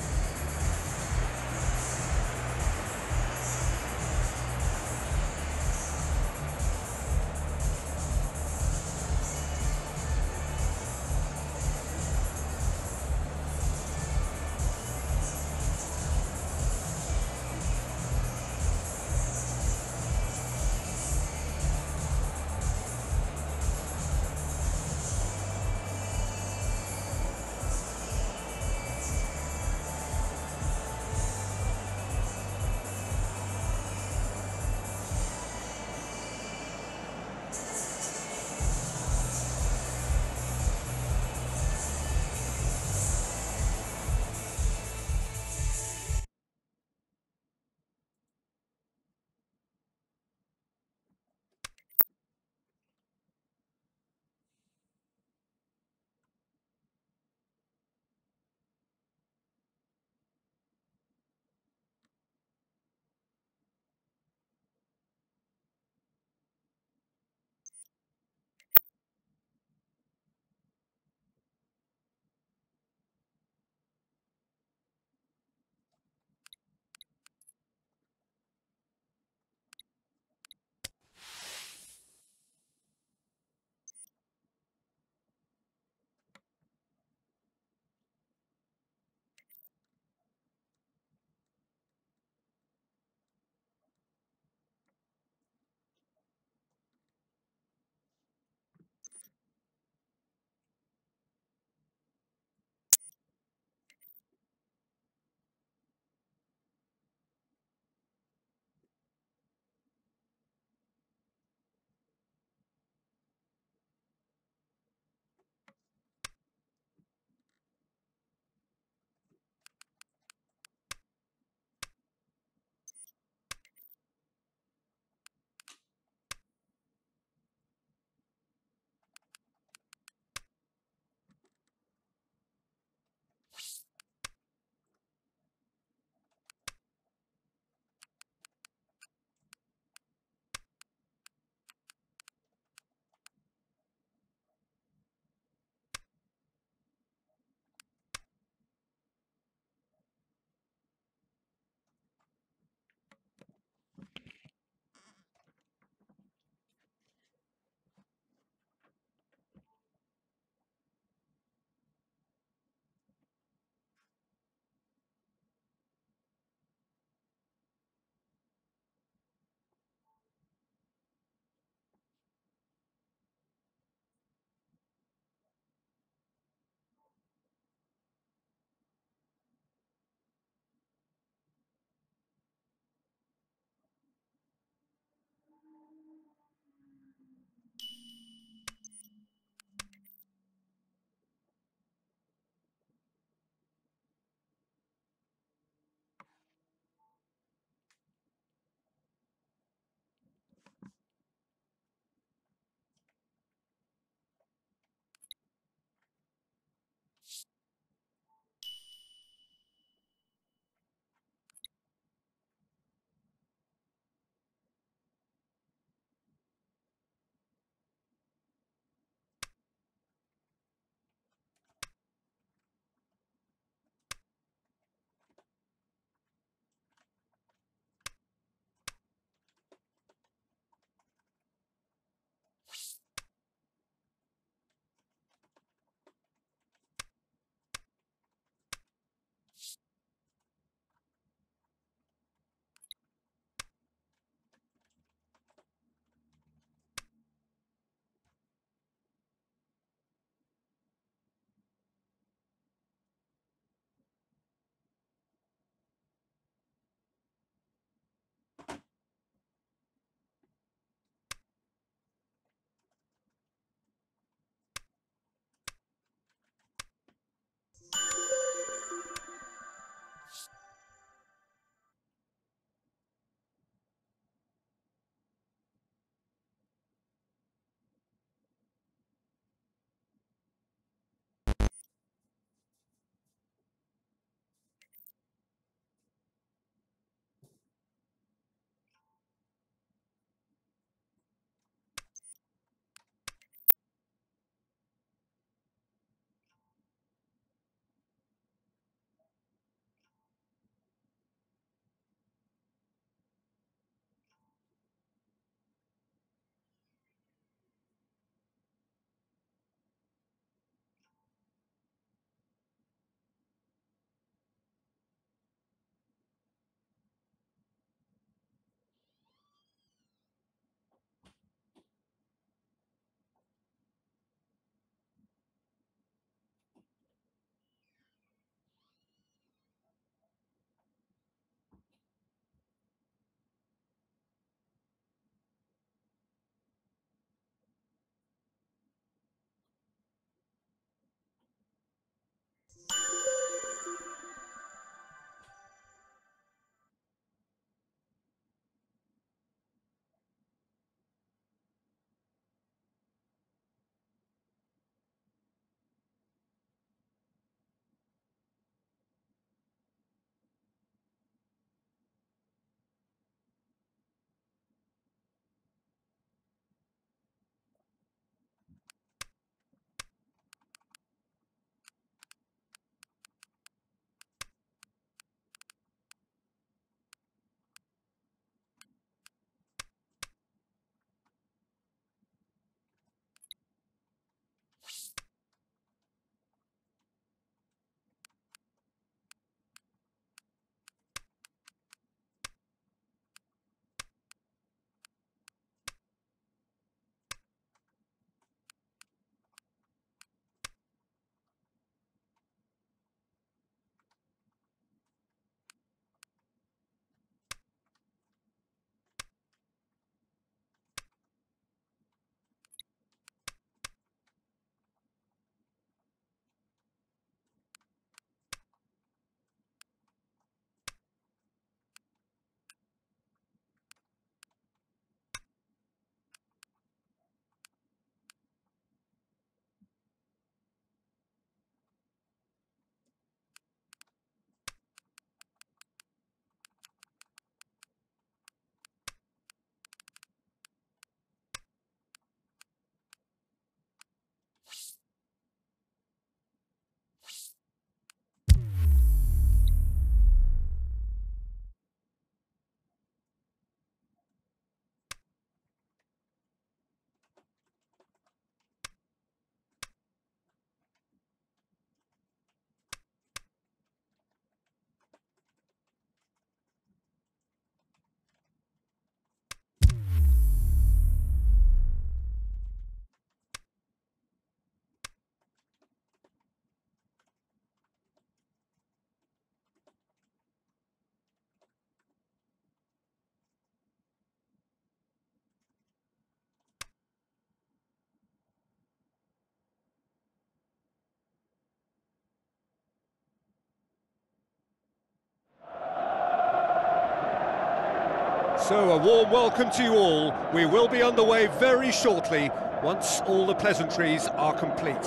So a warm welcome to you all. We will be underway very shortly once all the pleasantries are complete.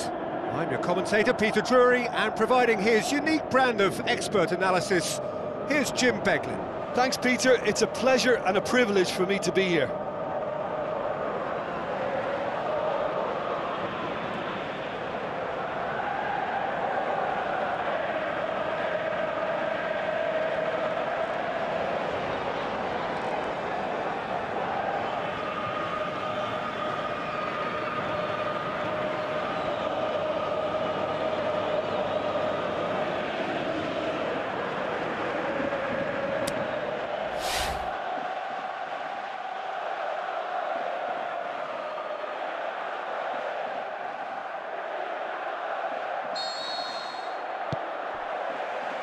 I'm your commentator, Peter Drury, and providing his unique brand of expert analysis, here's Jim Beglin. Thanks, Peter. It's a pleasure and a privilege for me to be here.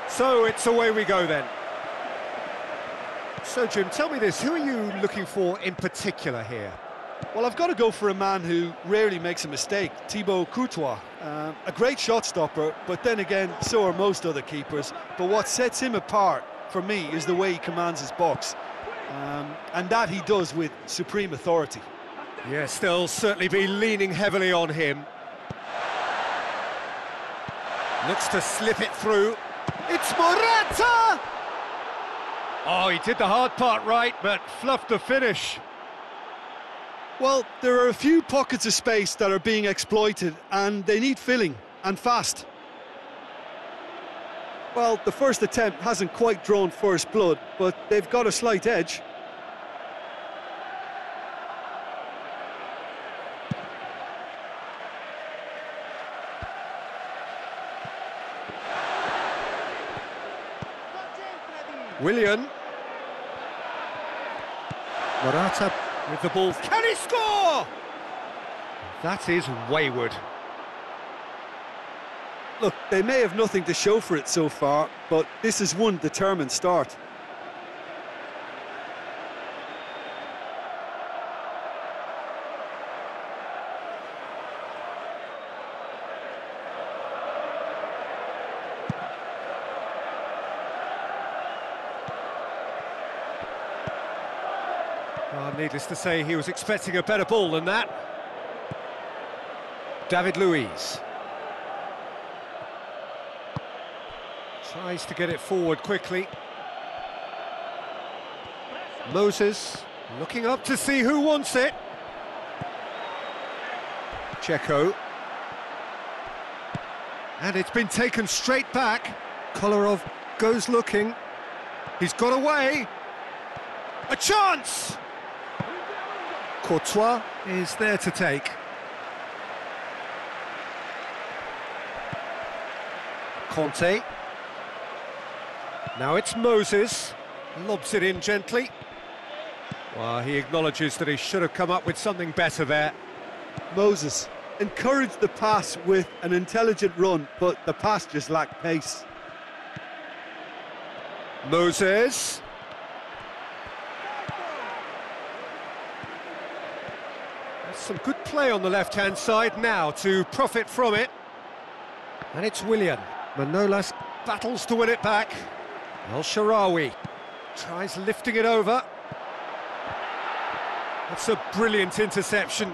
So it's away we go then. So Jim, tell me this, who are you looking for in particular here? Well, I've got to go for a man who rarely makes a mistake, Thibaut Courtois. A great shot stopper, but then again, so are most other keepers. But what sets him apart, for me, is the way he commands his box. And that he does with supreme authority. Yes, they'll certainly be leaning heavily on him. Looks to slip it through. It's Morata! Oh, he did the hard part right, but fluffed the finish. Well, there are a few pockets of space that are being exploited, and they need filling, and fast. Well, the first attempt hasn't quite drawn first blood, but they've got a slight edge. Willian. Morata. With the ball. Can he score? That is wayward. Look, they may have nothing to show for it so far, but this is one determined start. Needless to say, he was expecting a better ball than that. David Luiz. Tries to get it forward quickly. Moses looking up to see who wants it. Checo. And it's been taken straight back. Kolarov goes looking. He's got away. A chance! Courtois is there to take. Conte. Now it's Moses. Lobs it in gently. Well, he acknowledges that he should have come up with something better there. Moses encouraged the pass with an intelligent run, but the pass just lacked pace. Moses. Some good play on the left-hand side now to profit from it. And it's Willian. Manolas Battles to win it back. El Shaarawy tries lifting it over. That's a brilliant interception.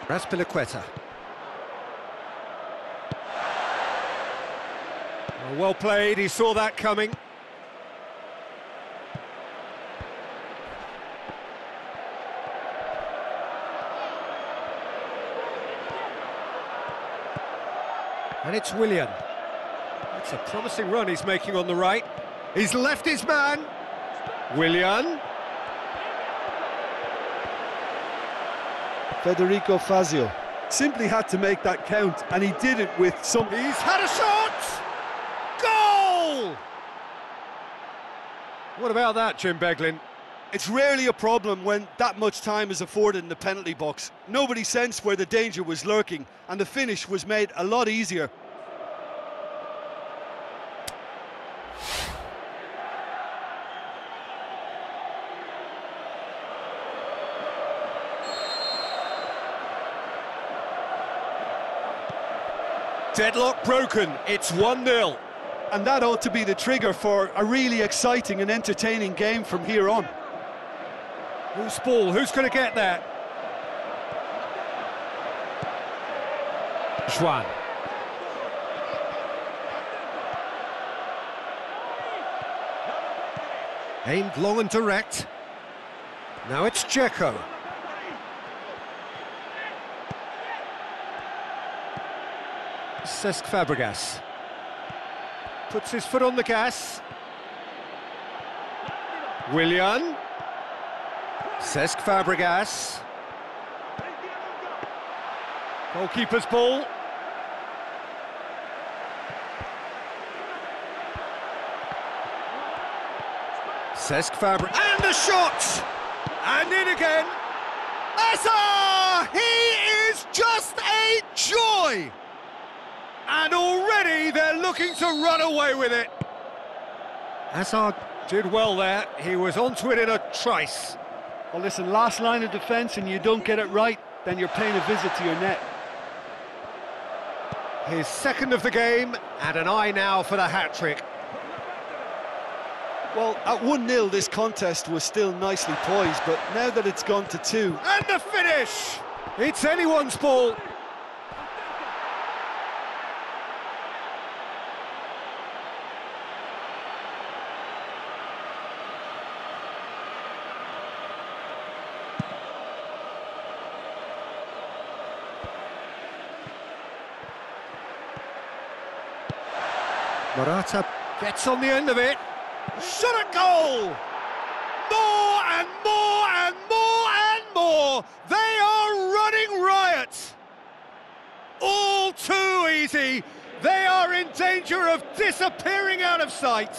Raspilicueta. Well played, he saw that coming. And it's Willian. It's a promising run he's making on the right. He's left his man. Willian. Federico Fazio simply had to make that count, and he did it with some... He's had a shot! Goal! What about that, Jim Beglin? It's rarely a problem when that much time is afforded in the penalty box. Nobody sensed where the danger was lurking, and the finish was made a lot easier. Deadlock broken, it's 1-0. And that ought to be the trigger for a really exciting and entertaining game from here on. Who's ball? Who's going to get that? Juan. Aimed long and direct. Now it's Dzeko. Cesc Fabregas. Puts his foot on the gas. Willian. Cesc Fabregas. Goalkeeper's ball. Cesc Fabregas. And the shot! And in again. Hazard! He is just a joy! And already they're looking to run away with it. Hazard did well there. He was onto it in a trice. Well, listen, last line of defence and you don't get it right, then you're paying a visit to your net. His second of the game, and an eye now for the hat-trick. Well, at 1-0 this contest was still nicely poised, but now that it's gone to 2... And the finish! It's anyone's ball. Morata gets on the end of it. Shot at goal! More and more and more and more! They are running riot! All too easy! They are in danger of disappearing out of sight!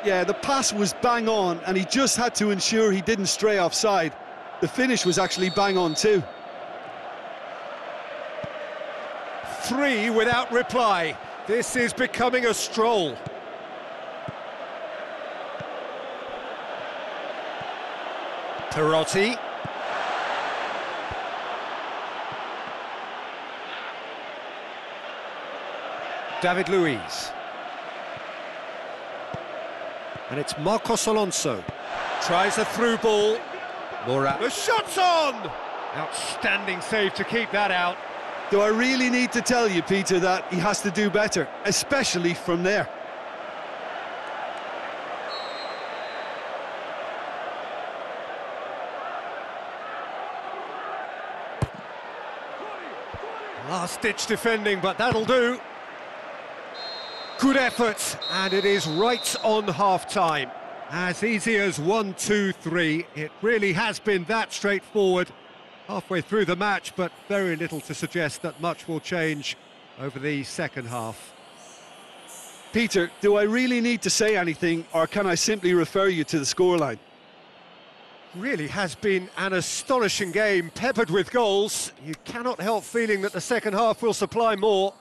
Yeah, the pass was bang on, and he just had to ensure he didn't stray offside. The finish was actually bang on too. 3 without reply. This is becoming a stroll. Perotti. David Luiz. And it's Marcos Alonso. Tries a through ball. Morata. The shot's on! Outstanding save to keep that out. Do I really need to tell you, Peter, that he has to do better, especially from there? Last-ditch defending, but that'll do. Good effort, and it is right on half-time. As easy as 1, 2, 3. It really has been that straightforward halfway through the match, but very little to suggest that much will change over the second half. Peter, do I really need to say anything, or can I simply refer you to the scoreline? Really has been an astonishing game, peppered with goals. You cannot help feeling that the second half will supply more.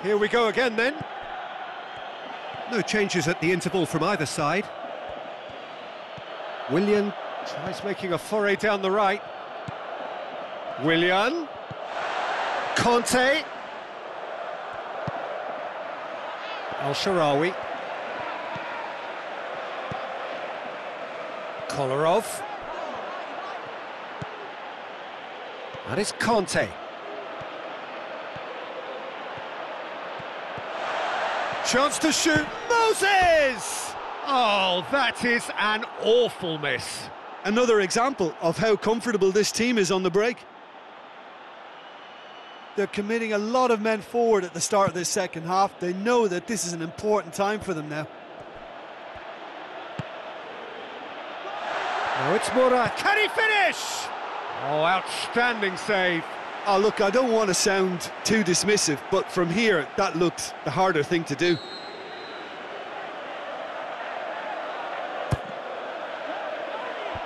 Here we go again then. No changes at the interval from either side. Willian tries making a foray down the right. Willian. Conte. Al-Sharawi. Kolarov. And it's Conte. Chance to shoot. Moses! Oh, that is an awful miss. Another example of how comfortable this team is on the break. They're committing a lot of men forward at the start of this second half. They know that this is an important time for them now. Now it's Mura. Can he finish? Oh, outstanding save. Oh, look, I don't want to sound too dismissive, but from here, that looked the harder thing to do.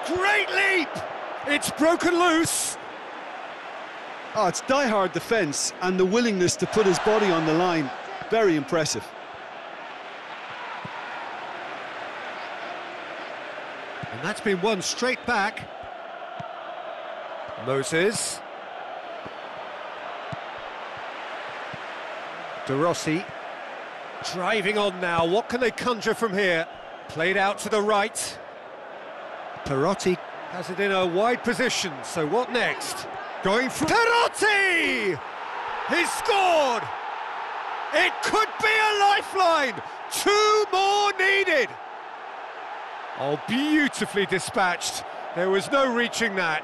Great leap! It's broken loose. Oh, it's die-hard defence and the willingness to put his body on the line. Very impressive. And that's been won straight back. Moses. De Rossi. Driving on now. What can they conjure from here? Played out to the right. Perotti has it in a wide position, so what next? Going for Perotti! He's scored! It could be a lifeline! 2 more needed! Oh, beautifully dispatched. There was no reaching that.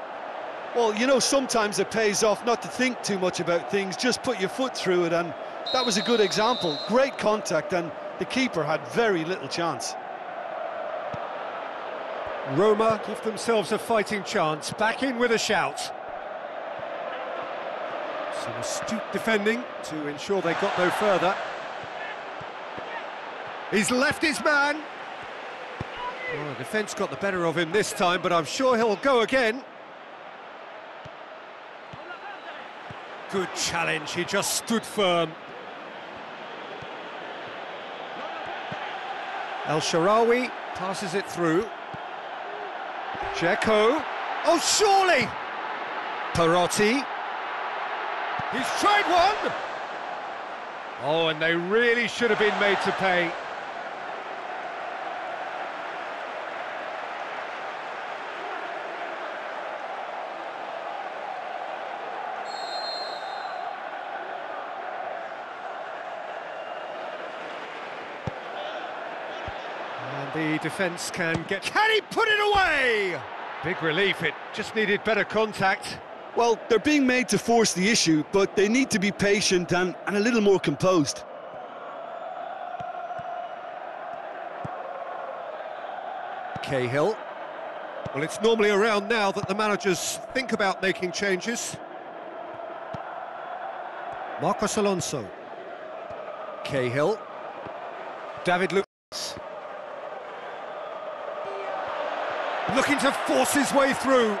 Well, you know, sometimes it pays off not to think too much about things, just put your foot through it, and that was a good example. Great contact, and the keeper had very little chance. Roma give themselves a fighting chance, back in with a shout. Some astute defending to ensure they got no further. He's left his man. Well, the defence got the better of him this time, but I'm sure he'll go again. Good challenge, he just stood firm. El Shaarawy passes it through. Dzeko. Oh, surely! Perotti. He's tried one! Oh, and they really should have been made to pay. The defence can get... Can he put it away? Big relief, it just needed better contact. Well, they're being made to force the issue, but they need to be patient and a little more composed. Cahill. Well, it's normally around now that the managers think about making changes. Marcos Alonso. Cahill. David Lucas. Looking to force his way through.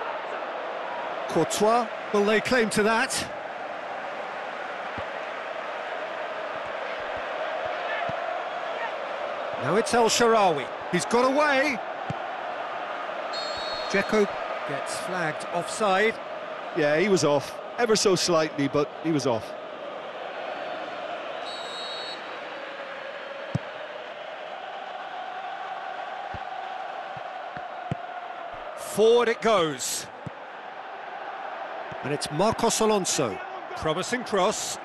Courtois will lay claim to that. Now it's El Shaarawy. He's got away. Dzeko gets flagged offside. Yeah, he was off. Ever so slightly, but he was off. Forward it goes. And it's Marcos Alonso. Promising cross.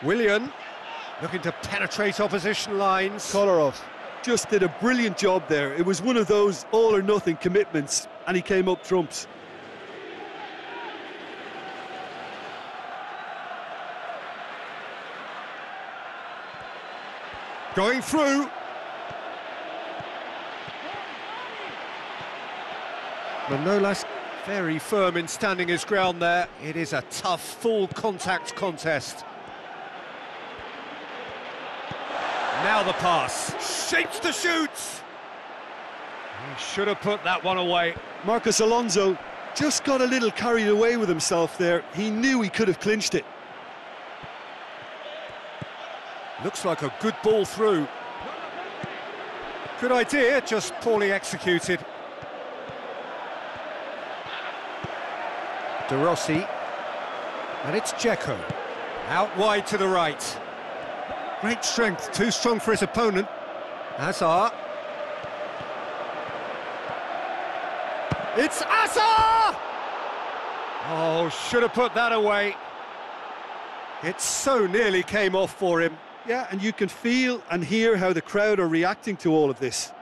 Willian looking to penetrate opposition lines. Kolarov just did a brilliant job there. It was one of those all-or-nothing commitments, and he came up trumps. Going through. Manolas very firm in standing his ground there. It is a tough, full contact contest. Now the pass. Shapes to shoot. He should have put that one away. Marcos Alonso just got a little carried away with himself there. He knew he could have clinched it. Looks like a good ball through. Good idea, just poorly executed. De Rossi. And it's Dzeko. Out wide to the right. Great strength, too strong for his opponent. Hazard. It's Asa! Oh, should have put that away. It so nearly came off for him. Yeah, and you can feel and hear how the crowd are reacting to all of this.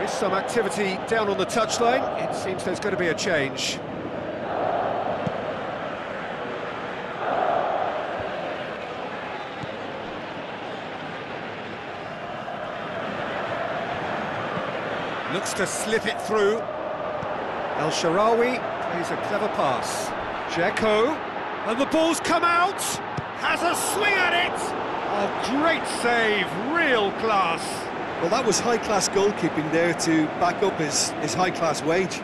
Some activity down on the touchline. It seems there's going to be a change. Looks to slip it through. El Shaarawy plays a clever pass. Dzeko, and the ball's come out. Has a swing at it. Oh, great save, real class. Well, that was high-class goalkeeping there to back up his high-class wage.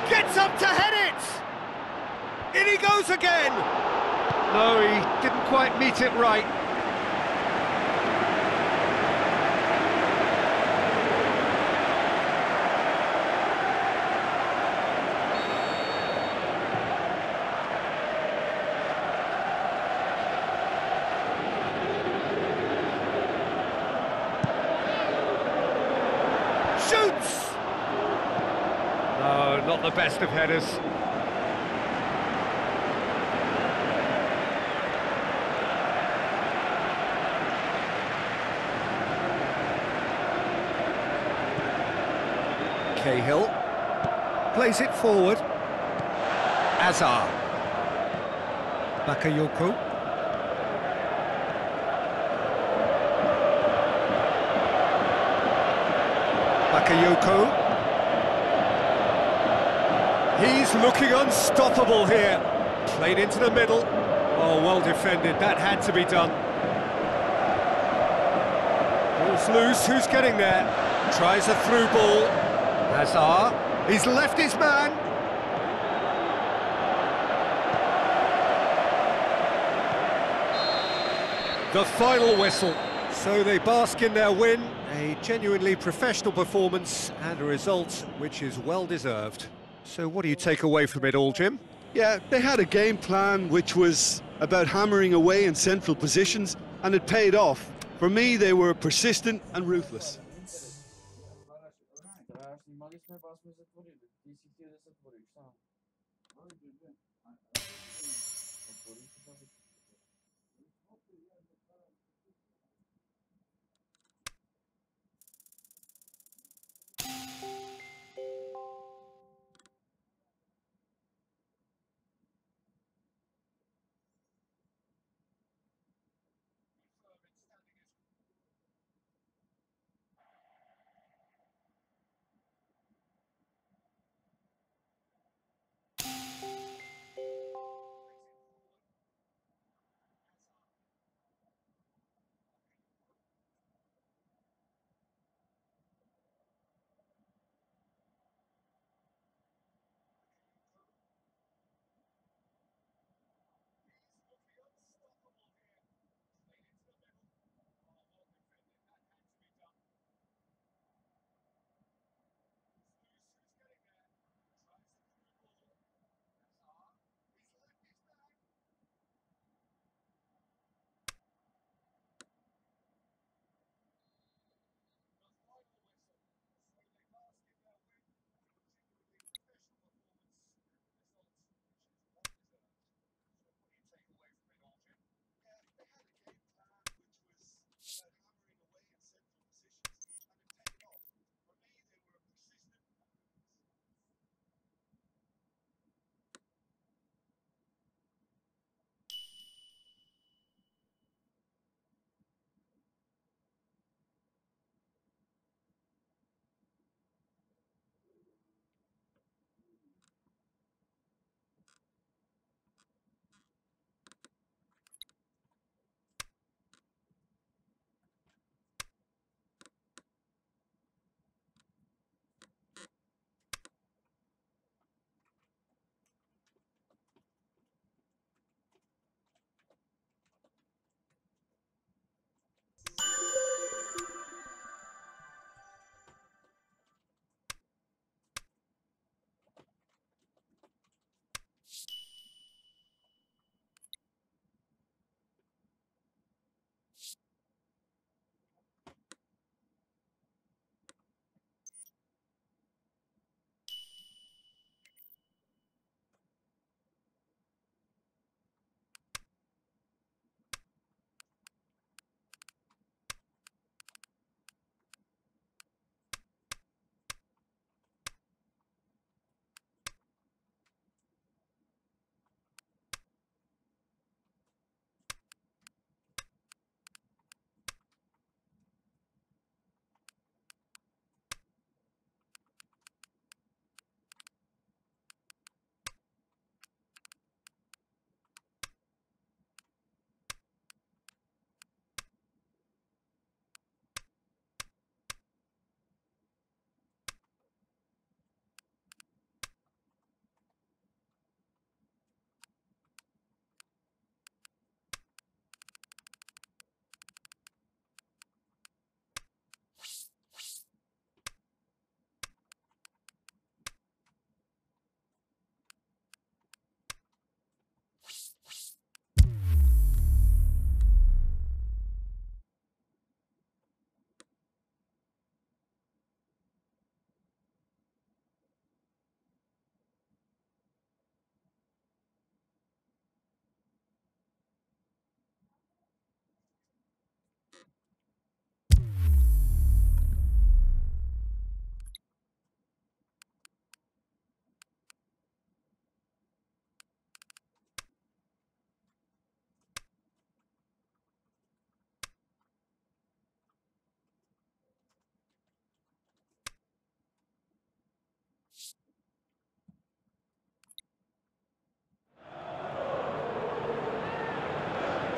Gets up to head it! In he goes again! No, he didn't quite meet it right. Shoots! No, not the best of headers. Cahill plays it forward. Azar. Bakayoko. Bakayoko. He's looking unstoppable here. Played into the middle. Oh, well defended. That had to be done. Ball's loose. Who's getting there? Tries a through ball. Hazard. He's left his man. The final whistle. So they bask in their win, a genuinely professional performance and a result which is well deserved. So what do you take away from it all, Jim? Yeah, they had a game plan which was about hammering away in central positions, and it paid off. For me, they were persistent and ruthless.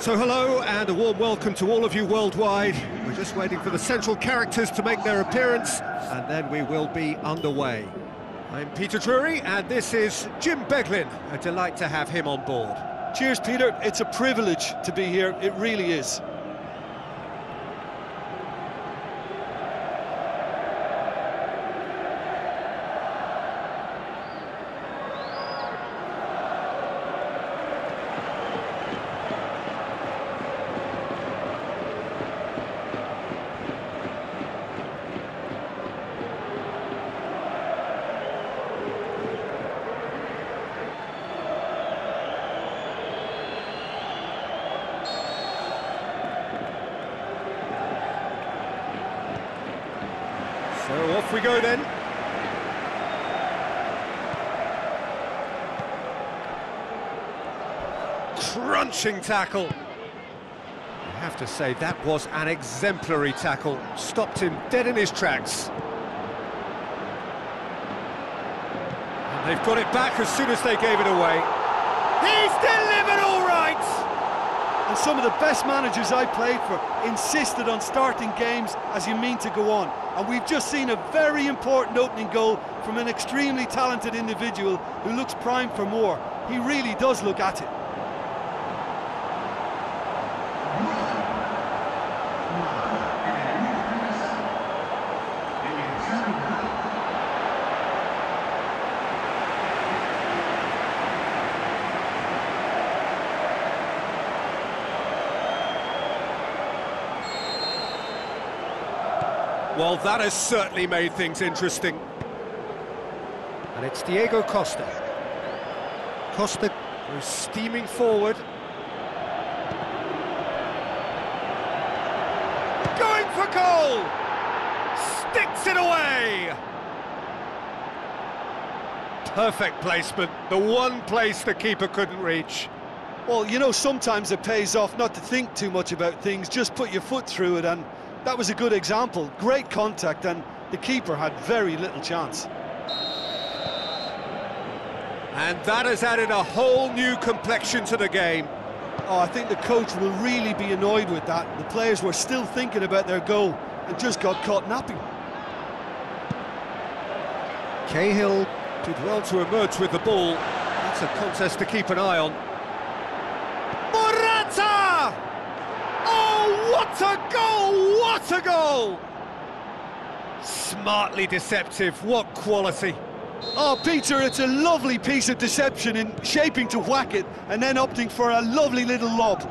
So hello and a warm welcome to all of you worldwide. We're just waiting for the central characters to make their appearance and then we will be underway. I'm Peter Drury and this is Jim Beglin. A delight to have him on board. Cheers, Peter. It's a privilege to be here. It really is. So off we go then. Crunching tackle. I have to say that was an exemplary tackle. Stopped him dead in his tracks. And they've got it back as soon as they gave it away. He's delivered all right! And some of the best managers I played for insisted on starting games as you mean to go on. And we've just seen a very important opening goal from an extremely talented individual who looks primed for more. He really does look at it. Well, that has certainly made things interesting. And it's Diego Costa. Costa goes steaming forward. Going for goal! Sticks it away! Perfect placement, the one place the keeper couldn't reach. Well, you know, sometimes it pays off not to think too much about things, just put your foot through it, and that was a good example. Great contact, and the keeper had very little chance. And that has added a whole new complexion to the game. Oh, I think the coach will really be annoyed with that. The players were still thinking about their goal and just got caught napping. Cahill did well to emerge with the ball. That's a contest to keep an eye on. Morata! Oh, what a goal! What a goal! Smartly deceptive, what quality. Oh, Peter, it's a lovely piece of deception in shaping to whack it and then opting for a lovely little lob.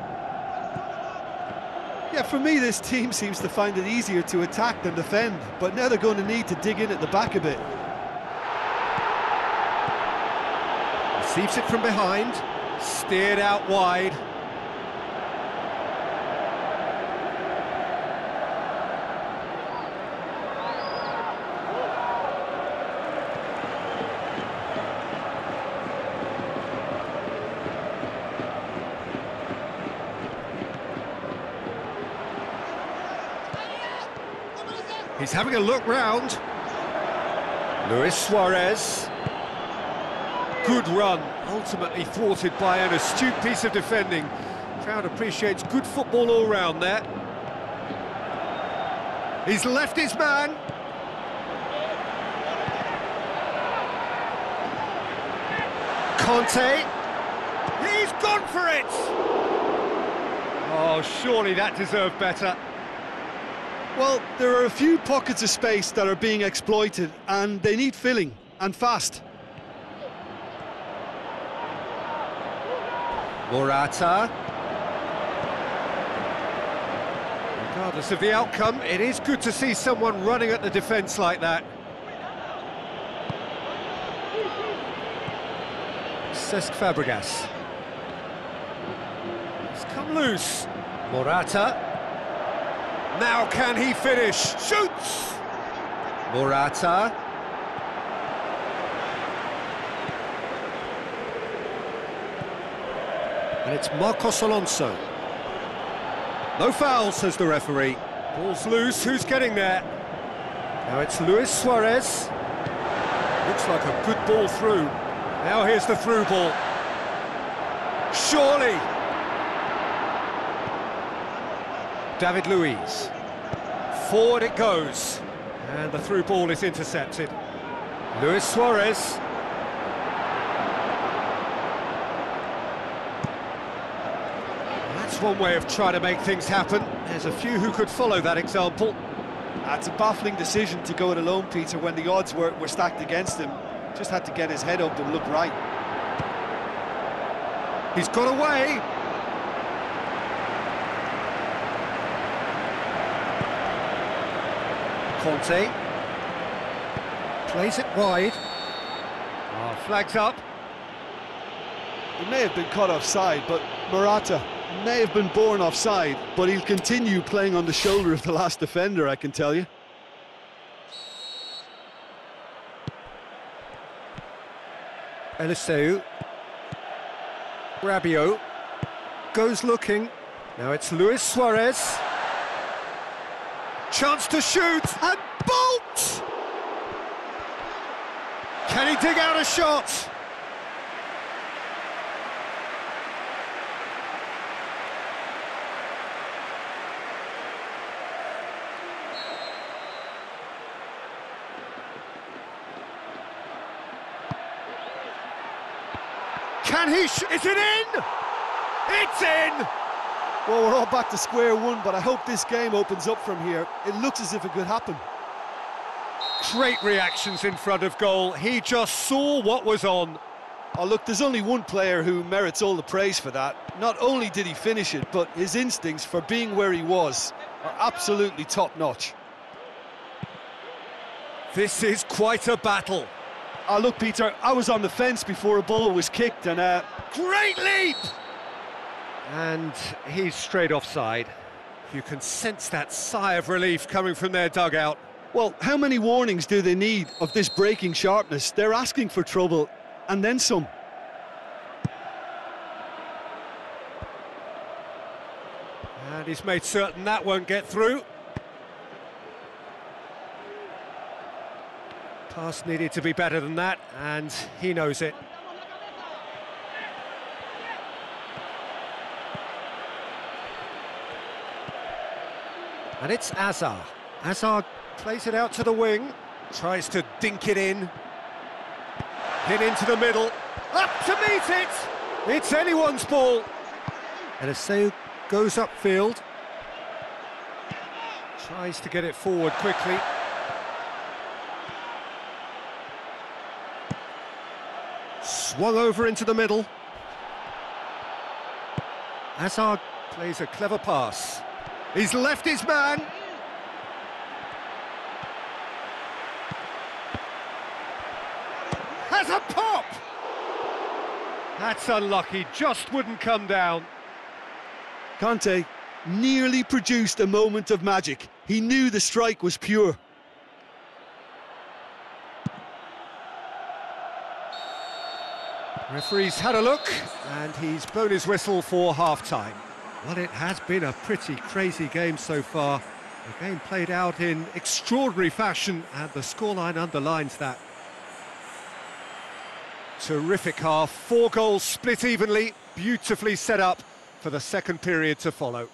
Yeah, for me, this team seems to find it easier to attack than defend, but now they're going to need to dig in at the back a bit. Receives it from behind, steered out wide. He's having a look round. Luis Suarez. Good run, ultimately thwarted by an astute piece of defending. Crowd appreciates good football all round there. He's left his man. Conte. He's gone for it! Oh, surely that deserved better. Well, there are a few pockets of space that are being exploited, and they need filling, and fast. Morata. Regardless of the outcome, it is good to see someone running at the defence like that. Cesc Fabregas. He's come loose. Morata. Now can he finish? Shoots! Morata. And it's Marcos Alonso. No foul, says the referee. Ball's loose, who's getting there? Now it's Luis Suarez. Looks like a good ball through. Now here's the through ball. Surely. David Luiz. Forward it goes. And the through ball is intercepted. Luis Suarez. That's one way of trying to make things happen. There's a few who could follow that example. It's a baffling decision to go it alone, Peter, when the odds were stacked against him. Just had to get his head up and look right. He's got away. Conte. Plays it wide. Oh, flags up. He may have been caught offside, but Morata may have been born offside, but he'll continue playing on the shoulder of the last defender, I can tell you. Eliseu. Rabiot. Goes looking. Now it's Luis Suarez. Chance to shoot, and bolt! Can he dig out a shot? Can he is it in? It's in! Well, we're all back to square one, but I hope this game opens up from here. It looks as if it could happen. Great reactions in front of goal. He just saw what was on. Oh, look, there's only one player who merits all the praise for that. Not only did he finish it, but his instincts for being where he was are absolutely top-notch. This is quite a battle. Oh, look, Peter, I was on the fence before a ball was kicked, and Great leap! And he's straight offside. You can sense that sigh of relief coming from their dugout. well, how many warnings do they need of this breaking sharpness? They're asking for trouble, and then some. And he's made certain that won't get through. Pass needed to be better than that, and he knows it. And it's Azar. Azar plays it out to the wing, tries to dink it in. Hit into the middle, up to meet it! It's anyone's ball. Eliseu goes upfield. Tries to get it forward quickly. Swung over into the middle. Azar plays a clever pass. He's left his man. Has a pop! That's unlucky, just wouldn't come down. Conte nearly produced a moment of magic. He knew the strike was pure. Referee's had a look, and he's blown his whistle for half-time. Well, it has been a pretty crazy game so far. The game played out in extraordinary fashion, and the scoreline underlines that. Terrific half, 4 goals split evenly, beautifully set up for the second period to follow.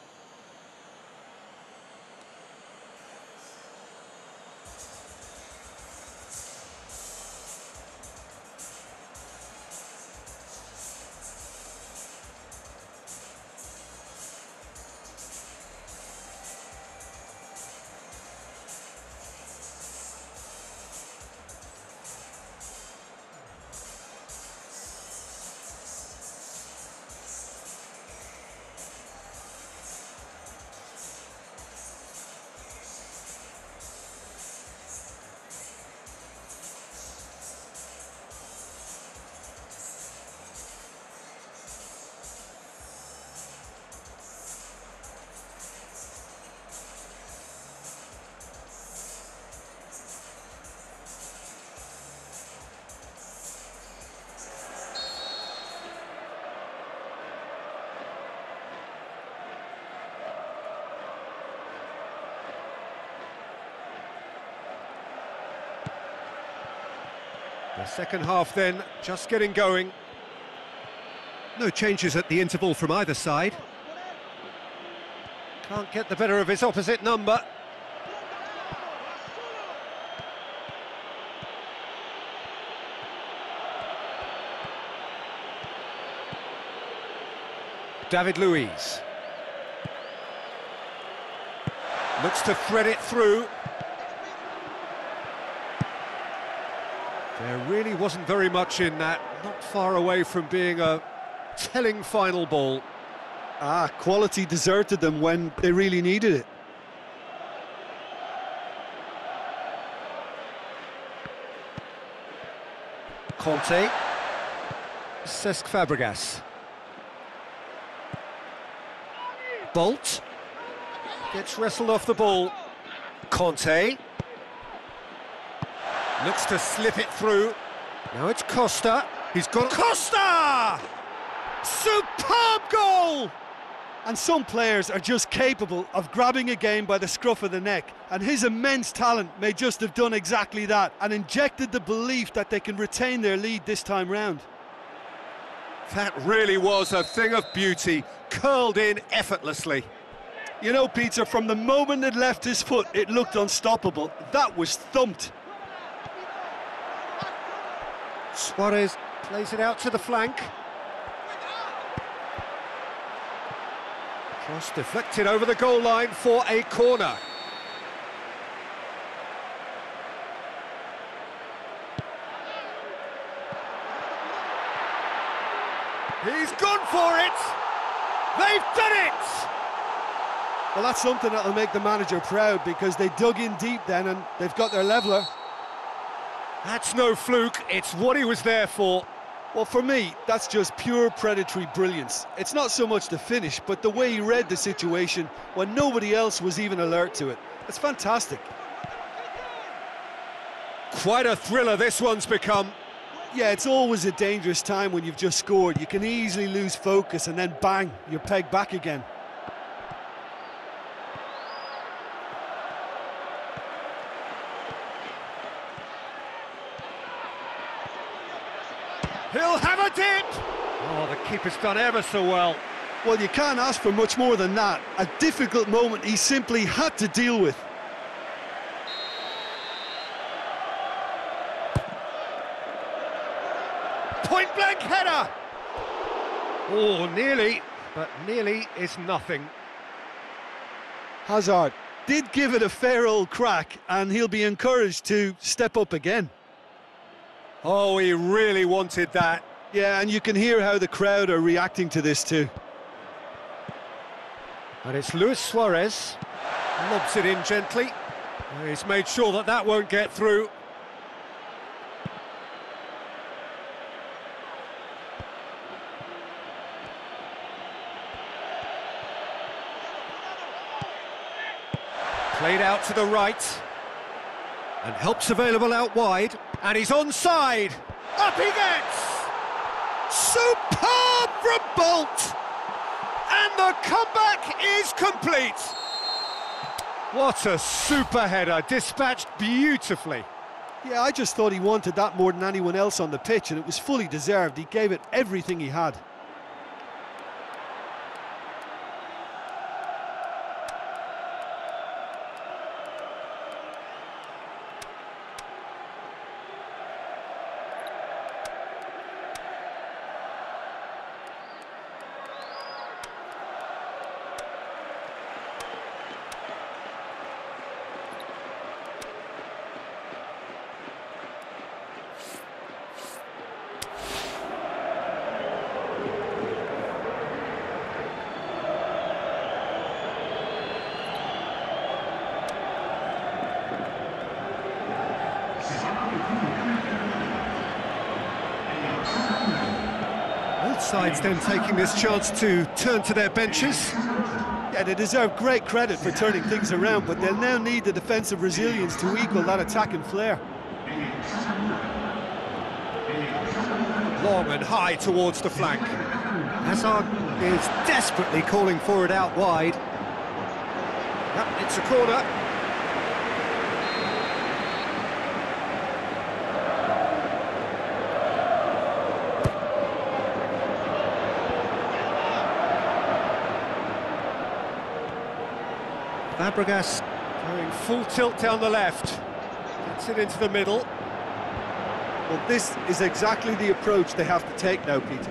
The second half then, just getting going. No changes at the interval from either side. Can't get the better of his opposite number. David Luiz. Looks to thread it through. There really wasn't very much in that, not far away from being a telling final ball. Quality deserted them when they really needed it. Conte. Cesc Fabregas. Bolt. Gets wrestled off the ball. Conte. Looks to slip it through. Now it's Costa. He's got Costa! Superb goal! And some players are just capable of grabbing a game by the scruff of the neck, and his immense talent may just have done exactly that and injected the belief that they can retain their lead this time round. That really was a thing of beauty, curled in effortlessly. You know, Peter, from the moment it left his foot, it looked unstoppable. That was thumped. Suarez plays it out to the flank. Cross deflected over the goal line for a corner. He's gone for it! They've done it! Well, that's something that'll make the manager proud, because they dug in deep then and they've got their leveller. That's no fluke, it's what he was there for. Well, for me, that's just pure predatory brilliance. It's not so much the finish, but the way he read the situation when nobody else was even alert to it. It's fantastic. Quite a thriller this one's become. Yeah, it's always a dangerous time when you've just scored. You can easily lose focus and then bang, you're pegged back again. He'll have a dip! Oh, the keeper's done ever so well. Well, you can't ask for much more than that. A difficult moment he simply had to deal with. Point-blank header! Oh, nearly, but nearly is nothing. Hazard did give it a fair old crack, and he'll be encouraged to step up again. Oh, he really wanted that. Yeah, and you can hear how the crowd are reacting to this too. And it's Luis Suarez. Lobs it in gently. He's made sure that that won't get through. Played out to the right. And help's available out wide. And he's onside. Up he gets! Superb from Bolt! And the comeback is complete. What a super header, dispatched beautifully. Yeah, I just thought he wanted that more than anyone else on the pitch, and it was fully deserved. He gave it everything he had. Both sides then taking this chance to turn to their benches. Yeah, they deserve great credit for turning things around, but they'll now need the defensive resilience to equal that attacking flair. Long and high towards the flank. Hazard is desperately calling for it out wide. Yep, it's a corner. Fabregas going full tilt down the left. Gets it into the middle. Well, this is exactly the approach they have to take now, Peter.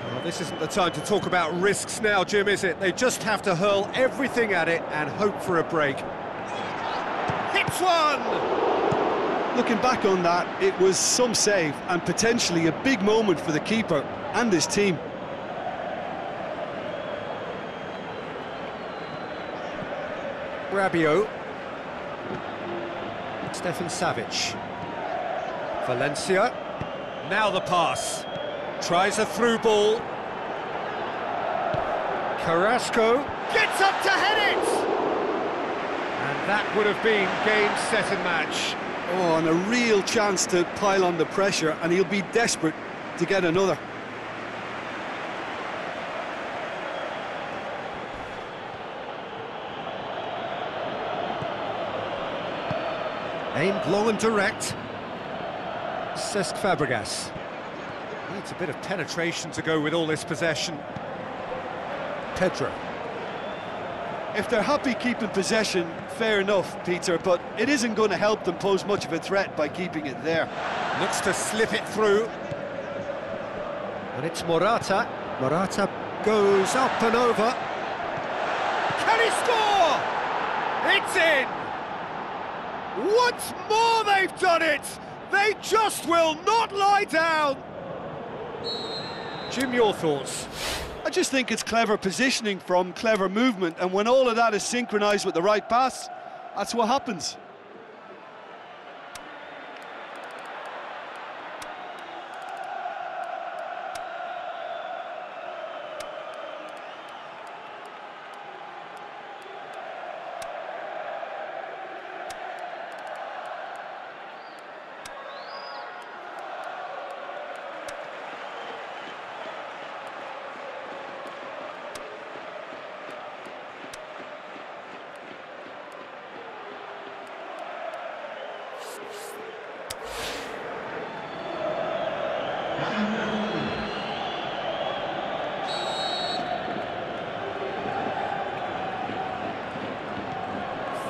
Well, this isn't the time to talk about risks now, Jim, is it? They just have to hurl everything at it and hope for a break. Hits one! Looking back on that, it was some save and potentially a big moment for the keeper and his team. Rabiot. Stefan Savic. Valencia. Now the pass. Tries a through ball. Carrasco gets up to head it! And that would have been game, set and match. Oh, and a real chance to pile on the pressure, and he'll be desperate to get another. Aimed long and direct. Cesc Fabregas. Needs a bit of penetration to go with all this possession. Pedro. If they're happy keeping possession, fair enough, Peter, but it isn't going to help them pose much of a threat by keeping it there. Looks to slip it through. And it's Morata. Morata goes up and over. Can he score? It's in! Once more they've done it! They just will not lie down! Jim, your thoughts? I just think it's clever positioning from clever movement, and when all of that is synchronised with the right pass, that's what happens.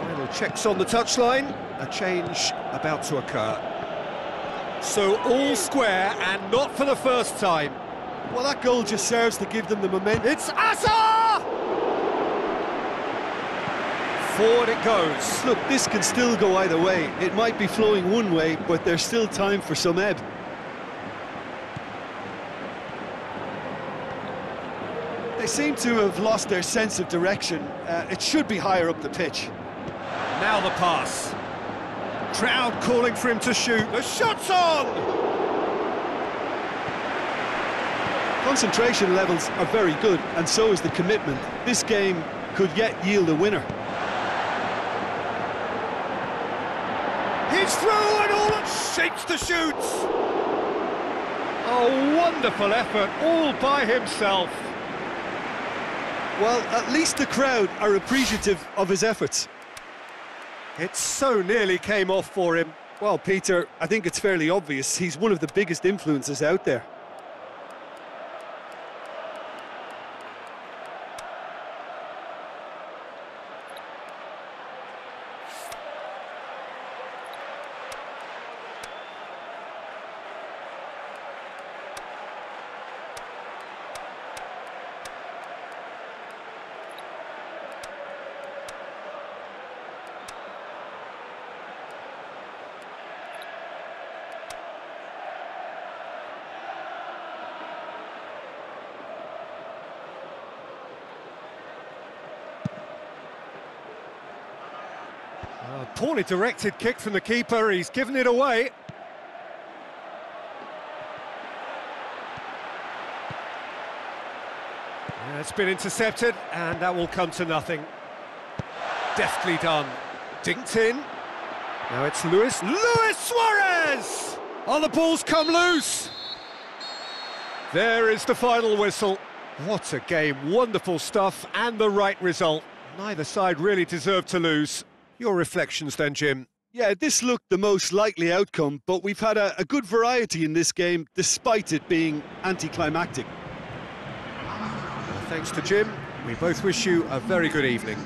Final checks on the touchline. A change about to occur. So all square, and not for the first time. Well, that goal just serves to give them the momentum. It's Asa! Forward it goes. Look, this can still go either way. It might be flowing one way, but there's still time for some ebb. They seem to have lost their sense of direction. It should be higher up the pitch. Now the pass. Crowd calling for him to shoot. The shot's on! Concentration levels are very good, and so is the commitment. This game could yet yield a winner. He's through and all shapes to shoot. A wonderful effort, all by himself. Well, at least the crowd are appreciative of his efforts. It so nearly came off for him. Well, Peter, I think it's fairly obvious he's one of the biggest influences out there. Poorly directed kick from the keeper, he's given it away. It's been intercepted, and that will come to nothing. Deftly done. Dinked in. Now it's Luis Suarez! Oh, the ball's come loose! There is the final whistle. What a game, wonderful stuff, and the right result. Neither side really deserved to lose. Your reflections then, Jim? Yeah, this looked the most likely outcome, but we've had a good variety in this game, despite it being anticlimactic. Thanks to Jim. We both wish you a very good evening.